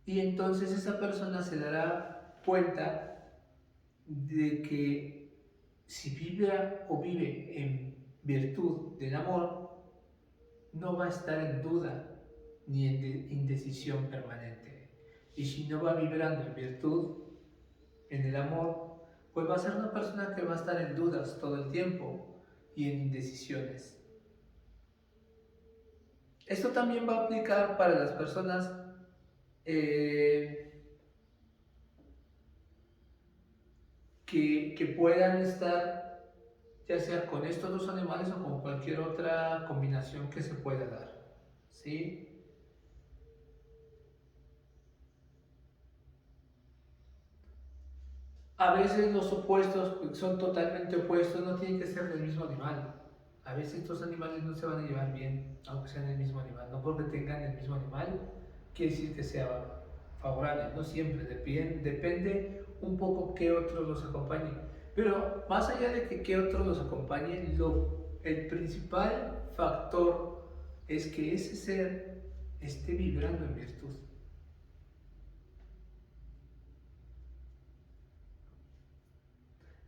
Y entonces esa persona se dará cuenta de que si vibra o vive en virtud del amor, no va a estar en duda ni en indecisión permanente. Y si no va vibrando en virtud, en el amor, pues va a ser una persona que va a estar en dudas todo el tiempo y en indecisiones. Esto también va a aplicar para las personas que puedan estar ya sea con estos dos animales o con cualquier otra combinación que se pueda dar. ¿Sí? A veces los opuestos son totalmente opuestos, no tienen que ser del mismo animal. A veces estos animales no se van a llevar bien, aunque sean el mismo animal. No porque tengan el mismo animal, quiere decir que sea favorable. No siempre, depende un poco qué otros los acompañen. Pero más allá de que qué otros los acompañen, el principal factor es que ese ser esté vibrando en virtud.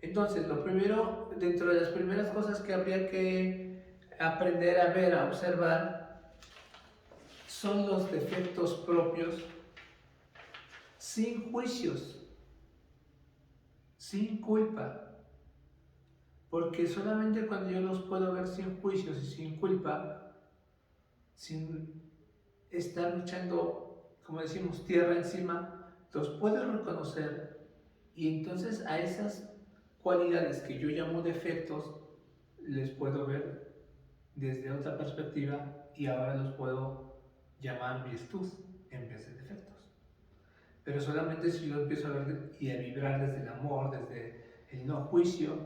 Entonces, lo primero, dentro de las primeras cosas que habría que aprender a ver, a observar, son los defectos propios sin juicios, sin culpa. Porque solamente cuando yo los puedo ver sin juicios y sin culpa, sin estar luchando, como decimos, tierra encima, los puedo reconocer y entonces a esas cualidades que yo llamo defectos, les puedo ver desde otra perspectiva y ahora los puedo llamar virtud en vez de defectos. Pero solamente si yo empiezo a ver y a vibrar desde el amor, desde el no juicio,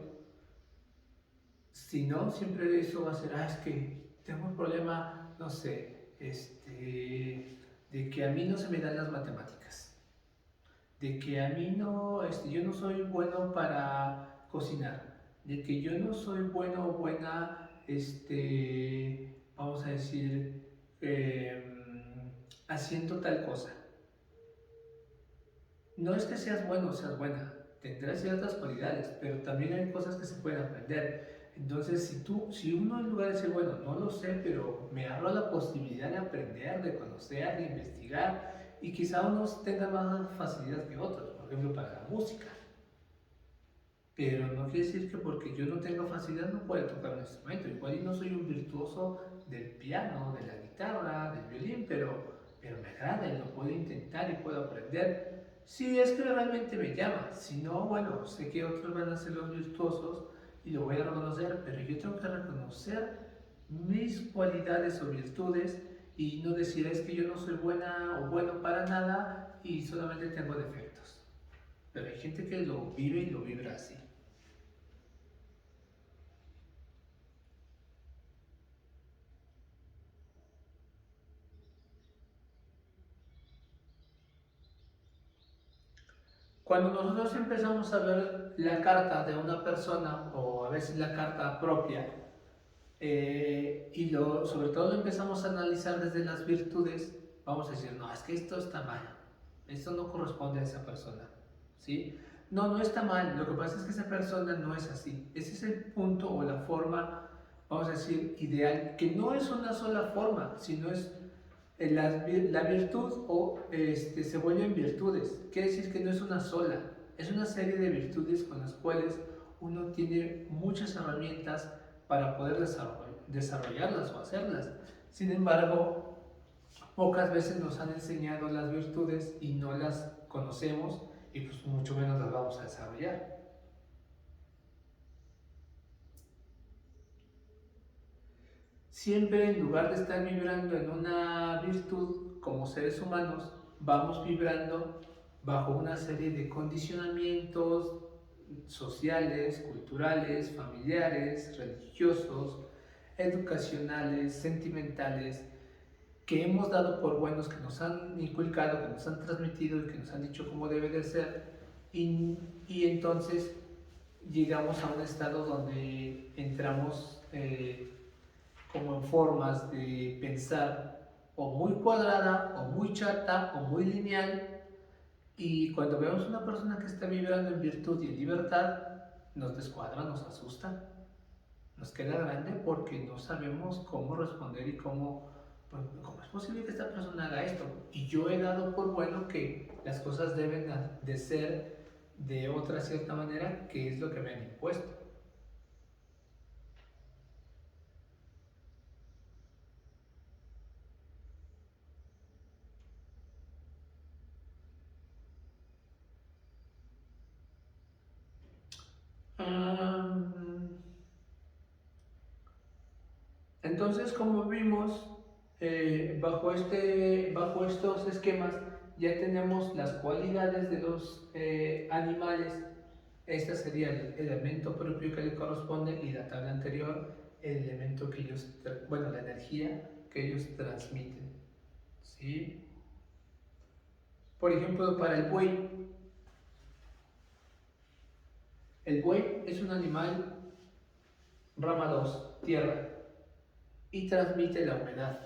si no, siempre eso va a ser, es que tengo un problema, no sé, de que a mí no se me dan las matemáticas. de que a mí no, yo no soy bueno para cocinar, de que yo no soy bueno o buena, vamos a decir, haciendo tal cosa. No es que seas bueno o seas buena, tendrás ciertas cualidades, pero también hay cosas que se pueden aprender. Entonces, si uno en lugar de decir, bueno, no lo sé, pero me abro la posibilidad de aprender, de conocer, de investigar, y quizá unos tengan más facilidad que otros, por ejemplo, para la música. Pero no quiere decir que porque yo no tenga facilidad no pueda tocar un instrumento. Igual y no soy un virtuoso del piano, de la guitarra, del violín, pero me agrada y lo puedo intentar y puedo aprender. Si es que realmente me llama. Si no, bueno, sé que otros van a ser los virtuosos y lo voy a reconocer, pero yo tengo que reconocer mis cualidades o virtudes y no decir es que yo no soy buena o bueno para nada y solamente tengo defectos. Pero hay gente que lo vive y lo vibra así. Cuando nosotros empezamos a ver la carta de una persona o a veces la carta propia sobre todo lo empezamos a analizar desde las virtudes, vamos a decir, no, es que esto está mal, esto no corresponde a esa persona, ¿sí? No, no está mal, lo que pasa es que esa persona no es así. Ese es el punto o la forma, vamos a decir, ideal, que no es una sola forma, sino es la virtud se vuelve en virtudes. Quiere decir que no es una sola, es una serie de virtudes con las cuales uno tiene muchas herramientas para poder desarrollarlas o hacerlas. Sin embargo, pocas veces nos han enseñado las virtudes y no las conocemos y pues mucho menos las vamos a desarrollar. Siempre en lugar de estar vibrando en una virtud como seres humanos, vamos vibrando bajo una serie de condicionamientos sociales, culturales, familiares, religiosos, educacionales, sentimentales, que hemos dado por buenos, que nos han inculcado, que nos han transmitido y que nos han dicho cómo debe de ser, y entonces llegamos a un estado donde entramos como en formas de pensar o muy cuadrada, o muy chata, o muy lineal, y cuando vemos una persona que está vibrando en virtud y en libertad, nos descuadra, nos asusta, nos queda grande porque no sabemos cómo responder y cómo es posible que esta persona haga esto. Y yo he dado por bueno que las cosas deben de ser de otra cierta manera, que es lo que me han impuesto. Um, Entonces, como vimos, bajo estos esquemas ya tenemos las cualidades de los animales. Este sería el elemento propio que le corresponde y la tabla anterior, el elemento que ellos, bueno, la energía que ellos transmiten. ¿Sí? Por ejemplo, para el buey es un animal rama 2 tierra, y transmite la humedad.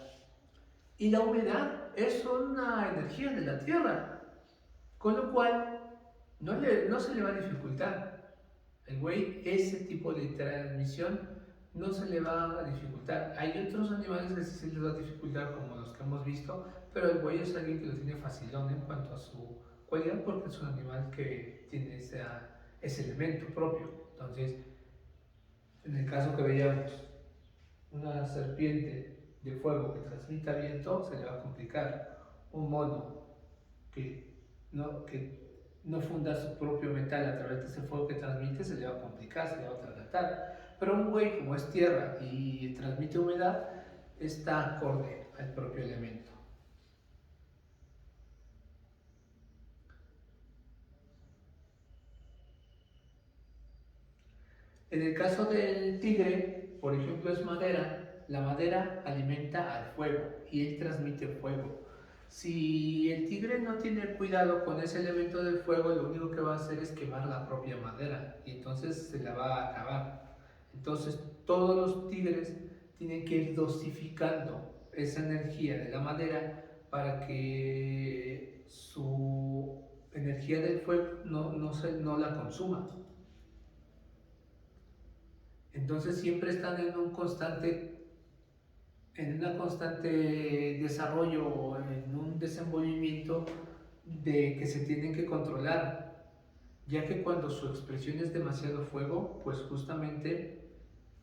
Y la humedad es una energía de la tierra, con lo cual no se le va a dificultar. El buey, ese tipo de transmisión no se le va a dificultar. Hay otros animales que sí se les va a dificultar, como los que hemos visto, pero el buey es alguien que lo tiene facilón en cuanto a su cualidad, porque es un animal que tiene ese elemento propio. Entonces, en el caso que veíamos, una serpiente de fuego que transmita viento, se le va a complicar. Un mono que no funda su propio metal a través de ese fuego que transmite, se le va a complicar, se le va a atragantar. Pero un buey, como es tierra y transmite humedad, está acorde al propio elemento. En el caso del tigre, por ejemplo, es madera. La madera alimenta al fuego y él transmite fuego. Si el tigre no tiene cuidado con ese elemento del fuego, lo único que va a hacer es quemar la propia madera y entonces se la va a acabar. Entonces todos los tigres tienen que ir dosificando esa energía de la madera para que su energía del fuego no la consuma. Entonces siempre están en una constante desarrollo o en un desenvolvimiento de que se tienen que controlar, ya que cuando su expresión es demasiado fuego, pues justamente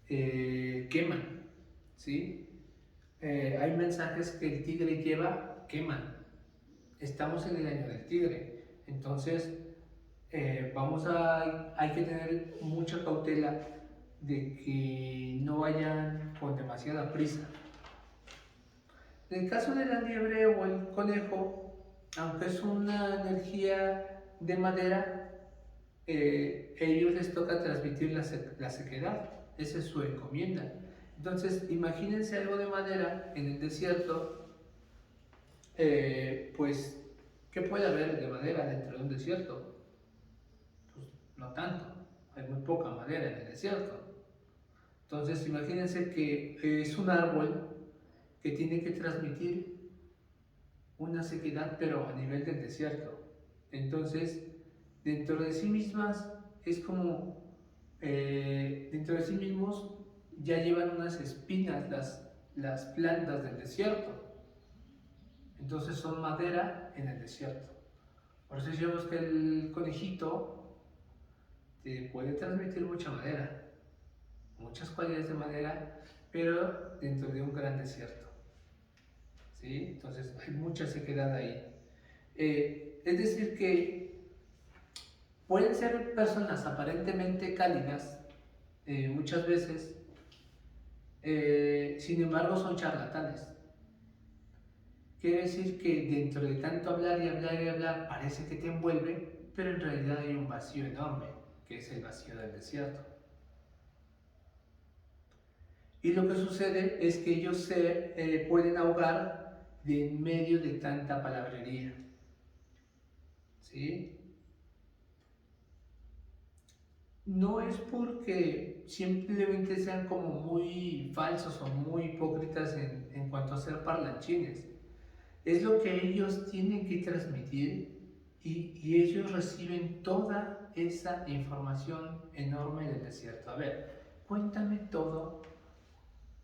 queman, ¿sí? Hay mensajes que el tigre lleva, queman. Estamos en el año del tigre, entonces hay que tener mucha cautela de que no vayan con demasiada prisa. En el caso de la liebre o el conejo, aunque es una energía de madera, ellos les toca transmitir la sequedad, esa es su encomienda. Entonces, imagínense algo de madera en el desierto, pues, ¿qué puede haber de madera dentro de un desierto? Pues no tanto, hay muy poca madera en el desierto. Entonces, imagínense que es un árbol que tiene que transmitir una sequedad, pero a nivel del desierto. Entonces, dentro de sí mismas, es como, dentro de sí mismos, ya llevan unas espinas las plantas del desierto. Entonces son madera en el desierto. Por eso decimos que el conejito te puede transmitir mucha madera, muchas cualidades de madera, pero dentro de un gran desierto. ¿Sí? Entonces hay mucha sequedad ahí. Es decir que pueden ser personas aparentemente cálidas muchas veces, sin embargo son charlatanes. Quiere decir que dentro de tanto hablar y hablar y hablar parece que te envuelve, pero en realidad hay un vacío enorme, que es el vacío del desierto. Y lo que sucede es que ellos se pueden ahogar de en medio de tanta palabrería. ¿Sí? No es porque simplemente sean como muy falsos o muy hipócritas en cuanto a ser parlanchines. Es lo que ellos tienen que transmitir y ellos reciben toda esa información enorme del desierto. A ver, cuéntame todo.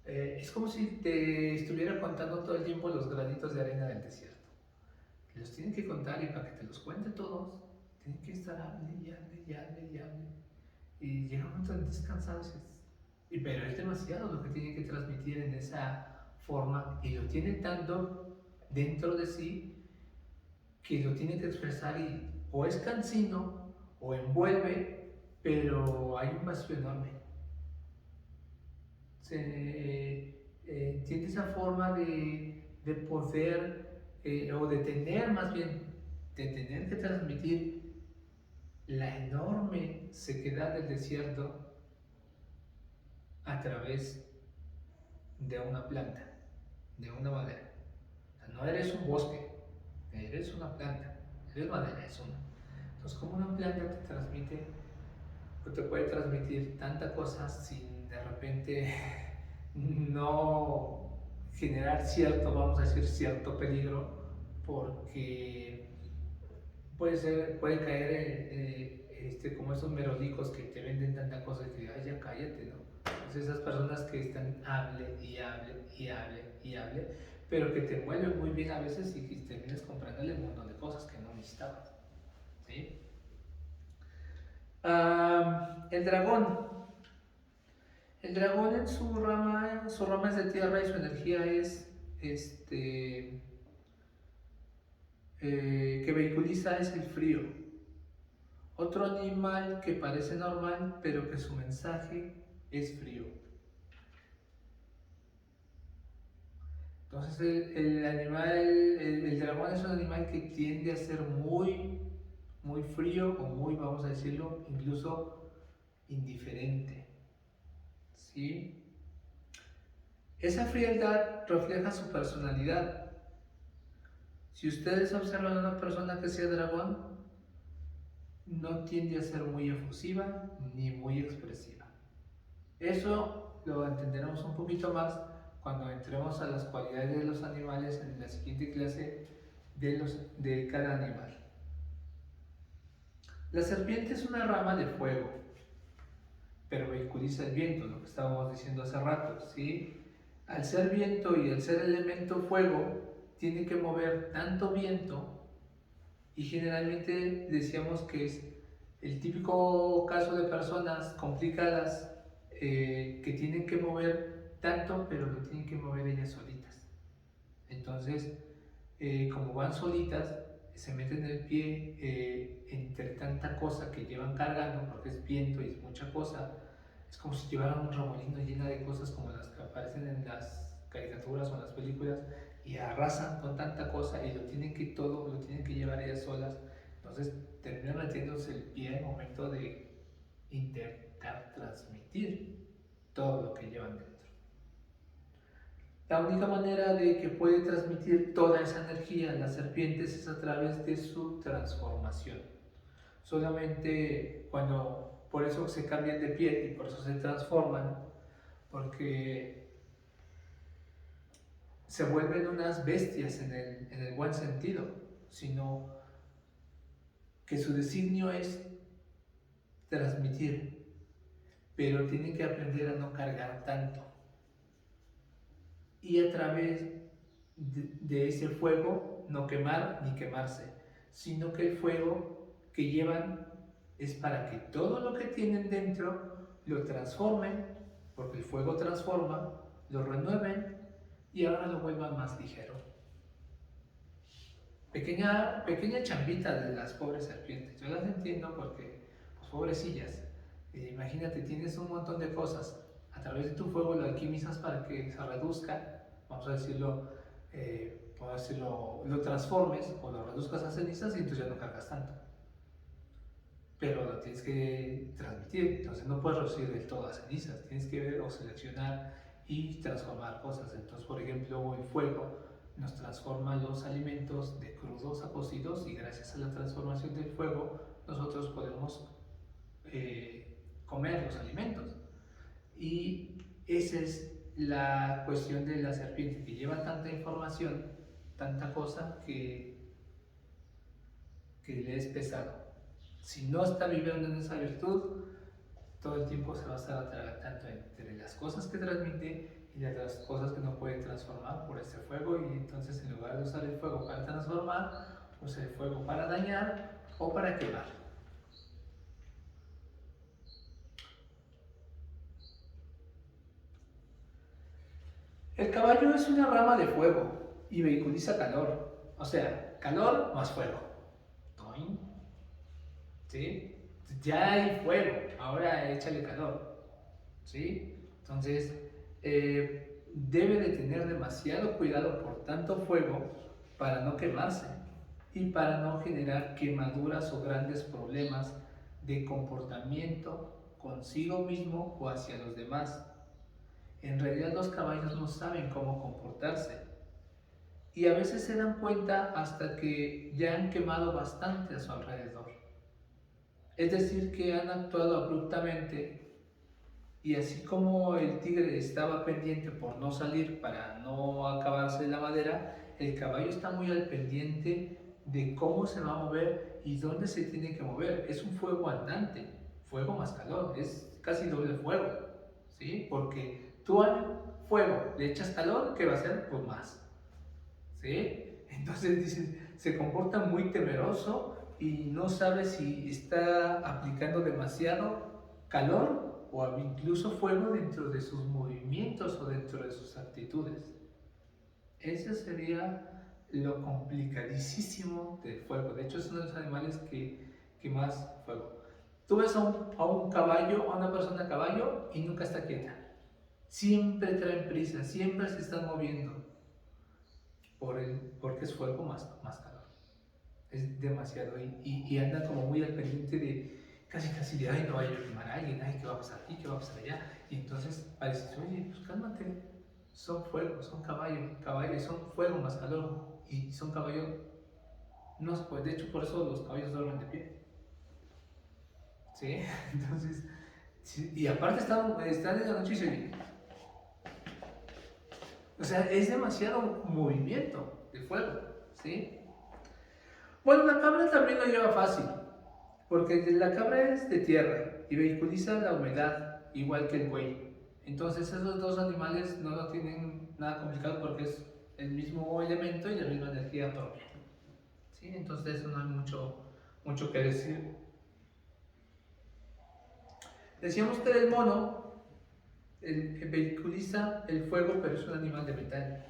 Es como si te estuviera contando todo el tiempo los granitos de arena del desierto. Los tienen que contar y para que te los cuente todos, tienen que estar hable y hable y hable y hable. Y llega un momento en descansados, pero es demasiado lo que tienen que transmitir en esa forma y lo tienen tanto dentro de sí que lo tienen que expresar y o es cansino o envuelve, pero hay un vacío enorme. Tiene esa forma de poder, o de tener más bien, de tener que transmitir la enorme sequedad del desierto a través de una planta, de una madera. O sea, no eres un bosque, eres una planta, eres madera, es una. Entonces, como una planta te transmite, o te puede transmitir tanta cosa sin de repente no generar cierto, vamos a decir, cierto peligro, porque puede caer como esos merodicos que te venden tanta cosa que ay, ya cállate, ¿no? Entonces esas personas que están hable y hable y hable y hable, pero que te mueven muy bien a veces y que terminas comprándole un montón de cosas que no necesitabas, ¿sí? El dragón. El dragón en su rama es de tierra y su energía es que vehiculiza es el frío. Otro animal que parece normal, pero que su mensaje es frío. Entonces el dragón es un animal que tiende a ser muy frío o muy, vamos a decirlo, incluso indiferente. ¿Sí? Esa frialdad refleja su personalidad. Si ustedes observan a una persona que sea dragón, no tiende a ser muy efusiva ni muy expresiva. Eso lo entenderemos un poquito más cuando entremos a las cualidades de los animales en la siguiente clase de cada animal. La serpiente es una rama de fuego, pero vehiculiza el viento, lo que estábamos diciendo hace rato, ¿sí? Al ser viento y al ser elemento fuego, tiene que mover tanto viento, y generalmente decíamos que es el típico caso de personas complicadas que tienen que mover tanto, pero lo tienen que mover ellas solitas. Entonces, como van solitas, se meten el pie entre tanta cosa que llevan cargando, porque es viento y es mucha cosa. Es como si llevaran un remolino lleno de cosas como las que aparecen en las caricaturas o en las películas, y arrasan con tanta cosa y lo tienen que llevar ellas solas. Entonces terminan metiéndose el pie al momento de intentar transmitir todo lo que llevan dentro. La única manera de que puede transmitir toda esa energía a las serpientes es a través de su transformación. Solamente por eso se cambian de piel y por eso se transforman, porque se vuelven unas bestias en el buen sentido, sino que su designio es transmitir, pero tienen que aprender a no cargar tanto. Y a través de ese fuego no quemar ni quemarse, sino que el fuego que llevan es para que todo lo que tienen dentro lo transformen, porque el fuego transforma, lo renueven y ahora lo vuelvan más ligero. Pequeña chambita de las pobres serpientes. Yo las entiendo porque, pues pobrecillas, imagínate, tienes un montón de cosas, a través de tu fuego lo alquimizas para que se reduzca, vamos a decirlo, lo transformes o lo reduzcas a cenizas y entonces ya no cargas tanto. Pero lo tienes que transmitir, entonces no puedes reducir del todo a cenizas, tienes que ver o seleccionar y transformar cosas. Entonces, por ejemplo, el fuego nos transforma los alimentos de crudos a cocidos, y gracias a la transformación del fuego nosotros podemos comer los alimentos. Y esa es la cuestión de la serpiente, que lleva tanta información, tanta cosa que le es pesado. Si no está viviendo en esa virtud, todo el tiempo se va a estar atragantando entre las cosas que transmite y las cosas que no puede transformar por ese fuego, y entonces en lugar de usar el fuego para transformar, usa el fuego para dañar o para quemar. El caballo es una rama de fuego y vehiculiza calor, o sea, calor más fuego. ¿Sí? Ya hay fuego, ahora échale calor. ¿Sí? Entonces, debe de tener demasiado cuidado por tanto fuego para no quemarse y para no generar quemaduras o grandes problemas de comportamiento consigo mismo o hacia los demás. En realidad los caballos no saben cómo comportarse y a veces se dan cuenta hasta que ya han quemado bastante a su alrededor. Es decir, que han actuado abruptamente, y así como el tigre estaba pendiente por no salir para no acabarse la madera, el caballo está muy al pendiente de cómo se va a mover y dónde se tiene que mover. Es un fuego andante, fuego más calor, es casi doble fuego, ¿sí? Porque tú al fuego le echas calor, ¿qué va a hacer? Pues más, ¿sí? Entonces dicen, se comporta muy temeroso y no sabe si está aplicando demasiado calor o incluso fuego dentro de sus movimientos o dentro de sus actitudes. Ese sería lo complicadísimo del fuego. De hecho, es uno de los animales que más fuego. Tú ves a un caballo, a una persona a caballo, y nunca está quieta. Siempre traen prisa, siempre se están moviendo. Porque es fuego más calor. Es demasiado. Y anda como muy al pendiente de casi de, ay, no vaya a quemar a alguien, ay, ¿qué va a pasar aquí? ¿Qué va a pasar allá? Y entonces parece, oye, pues cálmate. Son fuego, son caballos, son fuego más calor. y son caballos, no se puede. De hecho, por eso los caballos duermen de pie. ¿Sí? Entonces, sí, y aparte están en la noche y se oye. O sea, es demasiado movimiento de fuego. ¿Sí? Bueno, la cabra también lo lleva fácil, porque la cabra es de tierra y vehiculiza la humedad, igual que el buey. Entonces esos dos animales no lo tienen nada complicado porque es el mismo elemento y la misma energía propia. ¿Sí? Entonces eso no hay mucho que decir. Decíamos que el mono vehiculiza el fuego, pero es un animal de metal.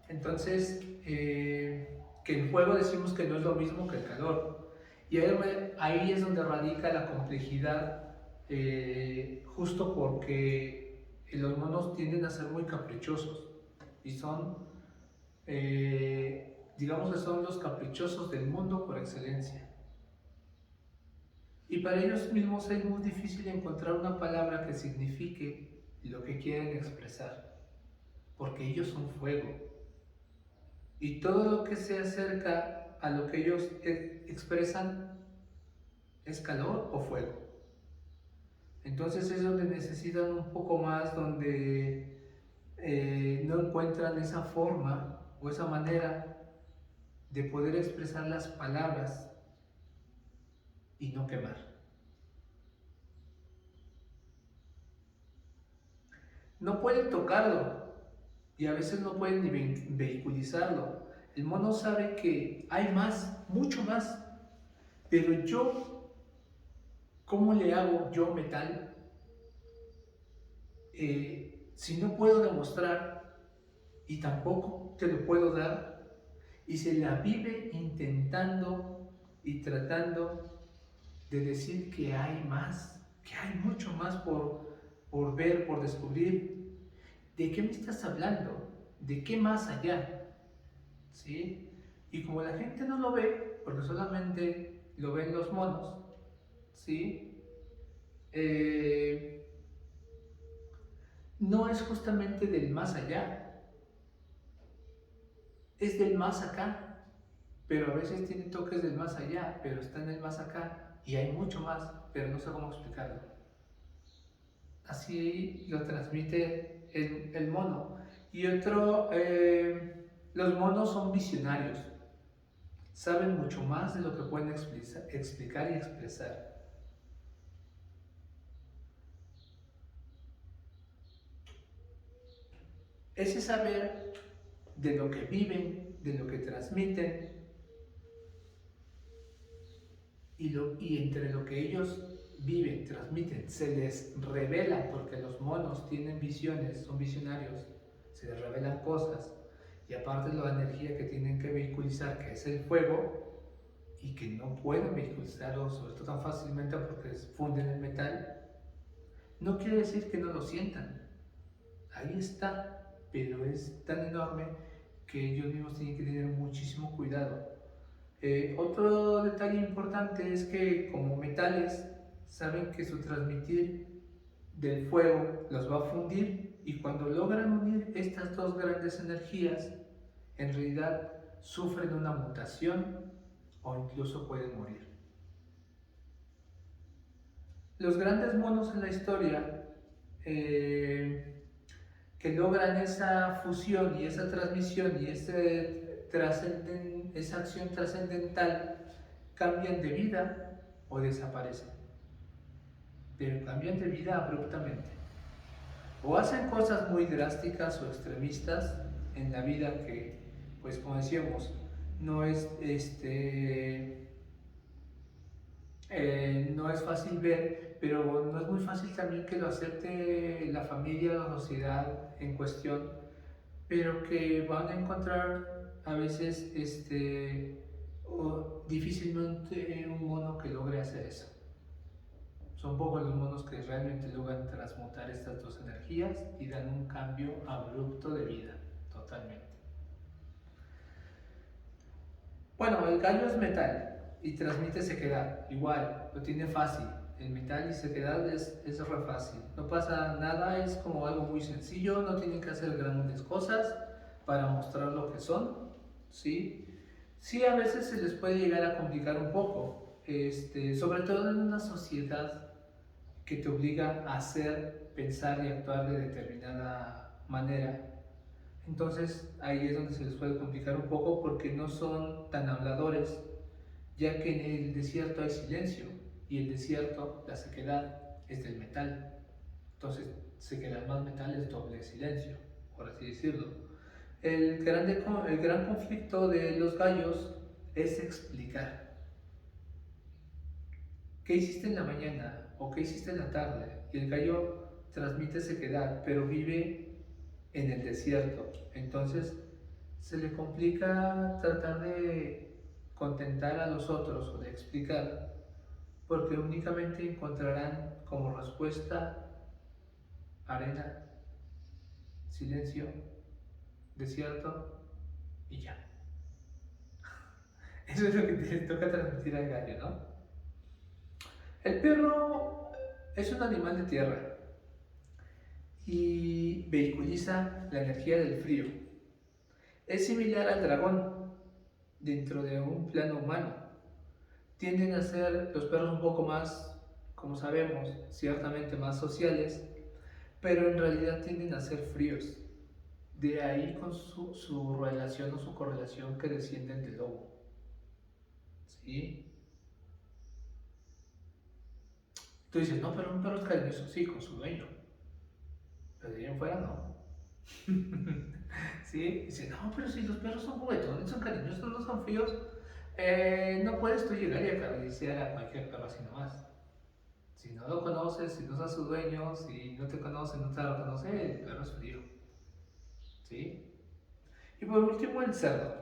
Entonces, que el fuego decimos que no es lo mismo que el calor. Y ahí es donde radica la complejidad, justo porque los monos tienden a ser muy caprichosos y son, digamos que son los caprichosos del mundo por excelencia. Y para ellos mismos es muy difícil encontrar una palabra que signifique lo que quieren expresar, porque ellos son fuego. Y todo lo que se acerca a lo que ellos expresan es calor o fuego. Entonces es donde necesitan un poco más, donde no encuentran esa forma o esa manera de poder expresar las palabras y no quemar. No pueden tocarlo y a veces no pueden ni vehiculizarlo. El mono sabe que hay más, mucho más, pero yo, ¿cómo le hago yo metal? Si no puedo demostrar y tampoco te lo puedo dar, y se la vive intentando y tratando de decir que hay más, que hay mucho más por ver, por descubrir. ¿De qué me estás hablando? ¿De qué más allá? ¿Sí? Y como la gente no lo ve, porque solamente lo ven los monos, ¿sí? No es justamente del más allá, es del más acá, pero a veces tiene toques del más allá, pero está en el más acá y hay mucho más, pero no sé cómo explicarlo. Así lo transmite el mono. Y otro, los monos son visionarios, saben mucho más de lo que pueden explicar y expresar. Ese saber de lo que viven, de lo que transmiten, y entre lo que ellos viven, transmiten, se les revela, porque los monos tienen visiones, son visionarios, se les revelan cosas, y aparte la energía que tienen que vehiculizar, que es el fuego, y que no pueden vehiculizarlo, sobre todo tan fácilmente porque funden el metal, no quiere decir que no lo sientan, ahí está, pero es tan enorme que ellos mismos tienen que tener muchísimo cuidado. Otro detalle importante es que como metales saben que su transmitir del fuego los va a fundir, y cuando logran unir estas dos grandes energías, en realidad sufren una mutación o incluso pueden morir. Los grandes monos en la historia, que logran esa fusión y esa transmisión y esa acción trascendental, cambian de vida o desaparecen, pero cambian de vida abruptamente. O hacen cosas muy drásticas o extremistas en la vida que, pues como decíamos, no es, no es fácil ver, pero no es muy fácil también que lo acepte la familia o la sociedad en cuestión, pero que van a encontrar a veces difícilmente un mono que logre hacer eso. Son pocos los monos que realmente logran transmutar estas dos energías y dan un cambio abrupto de vida, totalmente. Bueno, el gallo es metal y transmite sequedad, igual, lo tiene fácil. El metal y sequedad es re fácil, no pasa nada, es como algo muy sencillo, no tienen que hacer grandes cosas para mostrar lo que son, ¿sí? Sí, a veces se les puede llegar a complicar un poco, sobre todo en una sociedad que te obliga a hacer, pensar y actuar de determinada manera. Entonces ahí es donde se les puede complicar un poco porque no son tan habladores, ya que en el desierto hay silencio y el desierto, la sequedad, es del metal. Entonces, sequedad más metal es doble silencio, por así decirlo. El gran conflicto de los gallos es explicar qué hiciste en la mañana o qué hiciste en la tarde. Y el gallo transmite sequedad, pero vive en el desierto. Entonces, se le complica tratar de contentar a los otros o de explicar, porque únicamente encontrarán como respuesta arena, silencio, desierto y ya. Eso es lo que te toca transmitir al gallo, ¿no? El perro es un animal de tierra y vehiculiza la energía del frío. Es similar al dragón dentro de un plano humano. Tienden a ser los perros un poco más, como sabemos, ciertamente más sociales, pero en realidad tienden a ser fríos. De ahí con su relación o su correlación que descienden del lobo. ¿Sí? Tú dices, no, pero un perro es cariñoso, sí, con su dueño. Pero de ahí en fuera no. ¿Sí? Dice, no, pero si los perros son juguetones, son cariñosos, no son fríos, no puedes tú llegar y acariciar a cualquier perro así nomás. Si no lo conoces, si no es su dueño, si no te conoce, no te lo conoce, el perro es frío. ¿Sí? Y por último, el cerdo.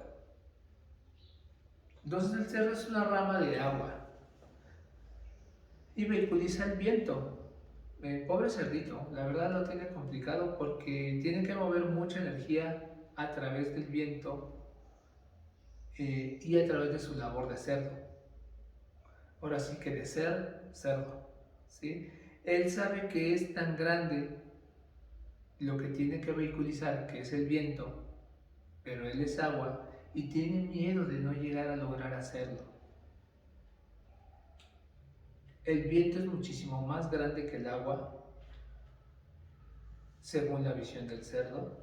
Entonces, el cerdo es una rama de agua y vehiculiza el viento. Pobre cerdito, la verdad lo tiene complicado porque tiene que mover mucha energía a través del viento y a través de su labor de cerdo. Ahora sí que de ser cerdo, ¿sí? Él sabe que es tan grande lo que tiene que vehiculizar, que es el viento, pero él es agua y tiene miedo de no llegar a lograr hacerlo. El viento es muchísimo más grande que el agua, según la visión del cerdo.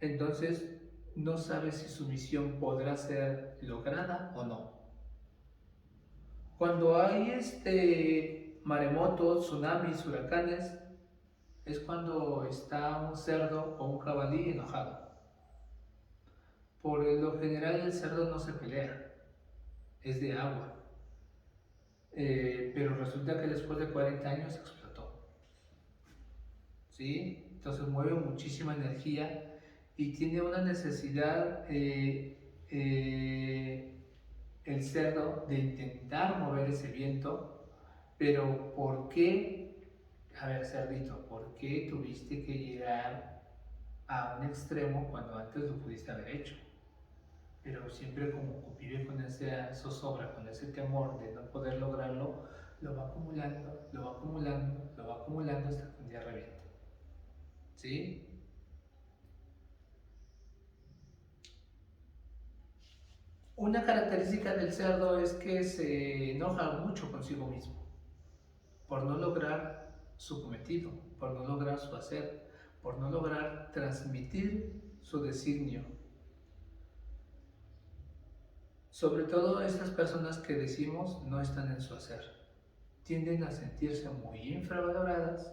Entonces, no sabe si su misión podrá ser lograda o no. Cuando hay maremotos, tsunamis, huracanes, es cuando está un cerdo o un jabalí enojado. Por lo general el cerdo no se pelea, es de agua. Pero resulta que después de 40 años explotó. ¿Sí? Entonces mueve muchísima energía y tiene una necesidad el cerdo de intentar mover ese viento, pero ¿por qué? A ver, cerdito, ¿por qué tuviste que llegar a un extremo cuando antes lo pudiste haber hecho? Pero siempre como vive con esa zozobra, con ese temor de no poder lograrlo, lo va acumulando, lo va acumulando, lo va acumulando hasta que un día revienta. ¿Sí? Una característica del cerdo es que se enoja mucho consigo mismo por no lograr su cometido, por no lograr su hacer, por no lograr transmitir su designio. Sobre todo estas personas que decimos no están en su hacer, tienden a sentirse muy infravaloradas,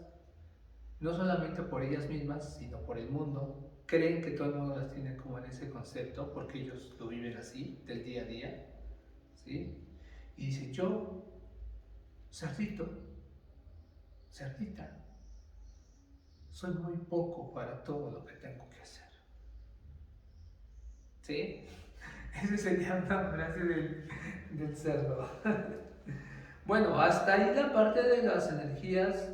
no solamente por ellas mismas, sino por el mundo. Creen que todo el mundo las tiene como en ese concepto porque ellos lo viven así, del día a día, ¿sí? Y dice, yo, cerdito, cerdita, soy muy poco para todo lo que tengo que hacer. ¿Sí? Esa sería una frase del cerdo. Bueno, hasta ahí la parte de las energías.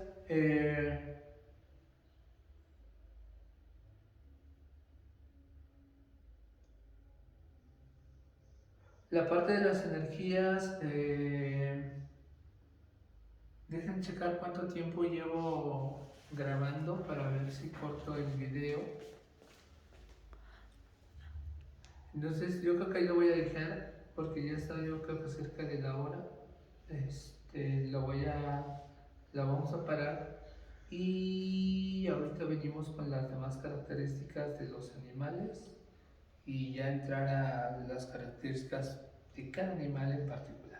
La parte de las energías. Dejen checar cuánto tiempo llevo grabando para ver si corto el video. Entonces yo creo que ahí lo voy a dejar porque ya está, yo creo que cerca de la hora. La vamos a parar y ahorita venimos con las demás características de los animales y ya entrar a las características de cada animal en particular.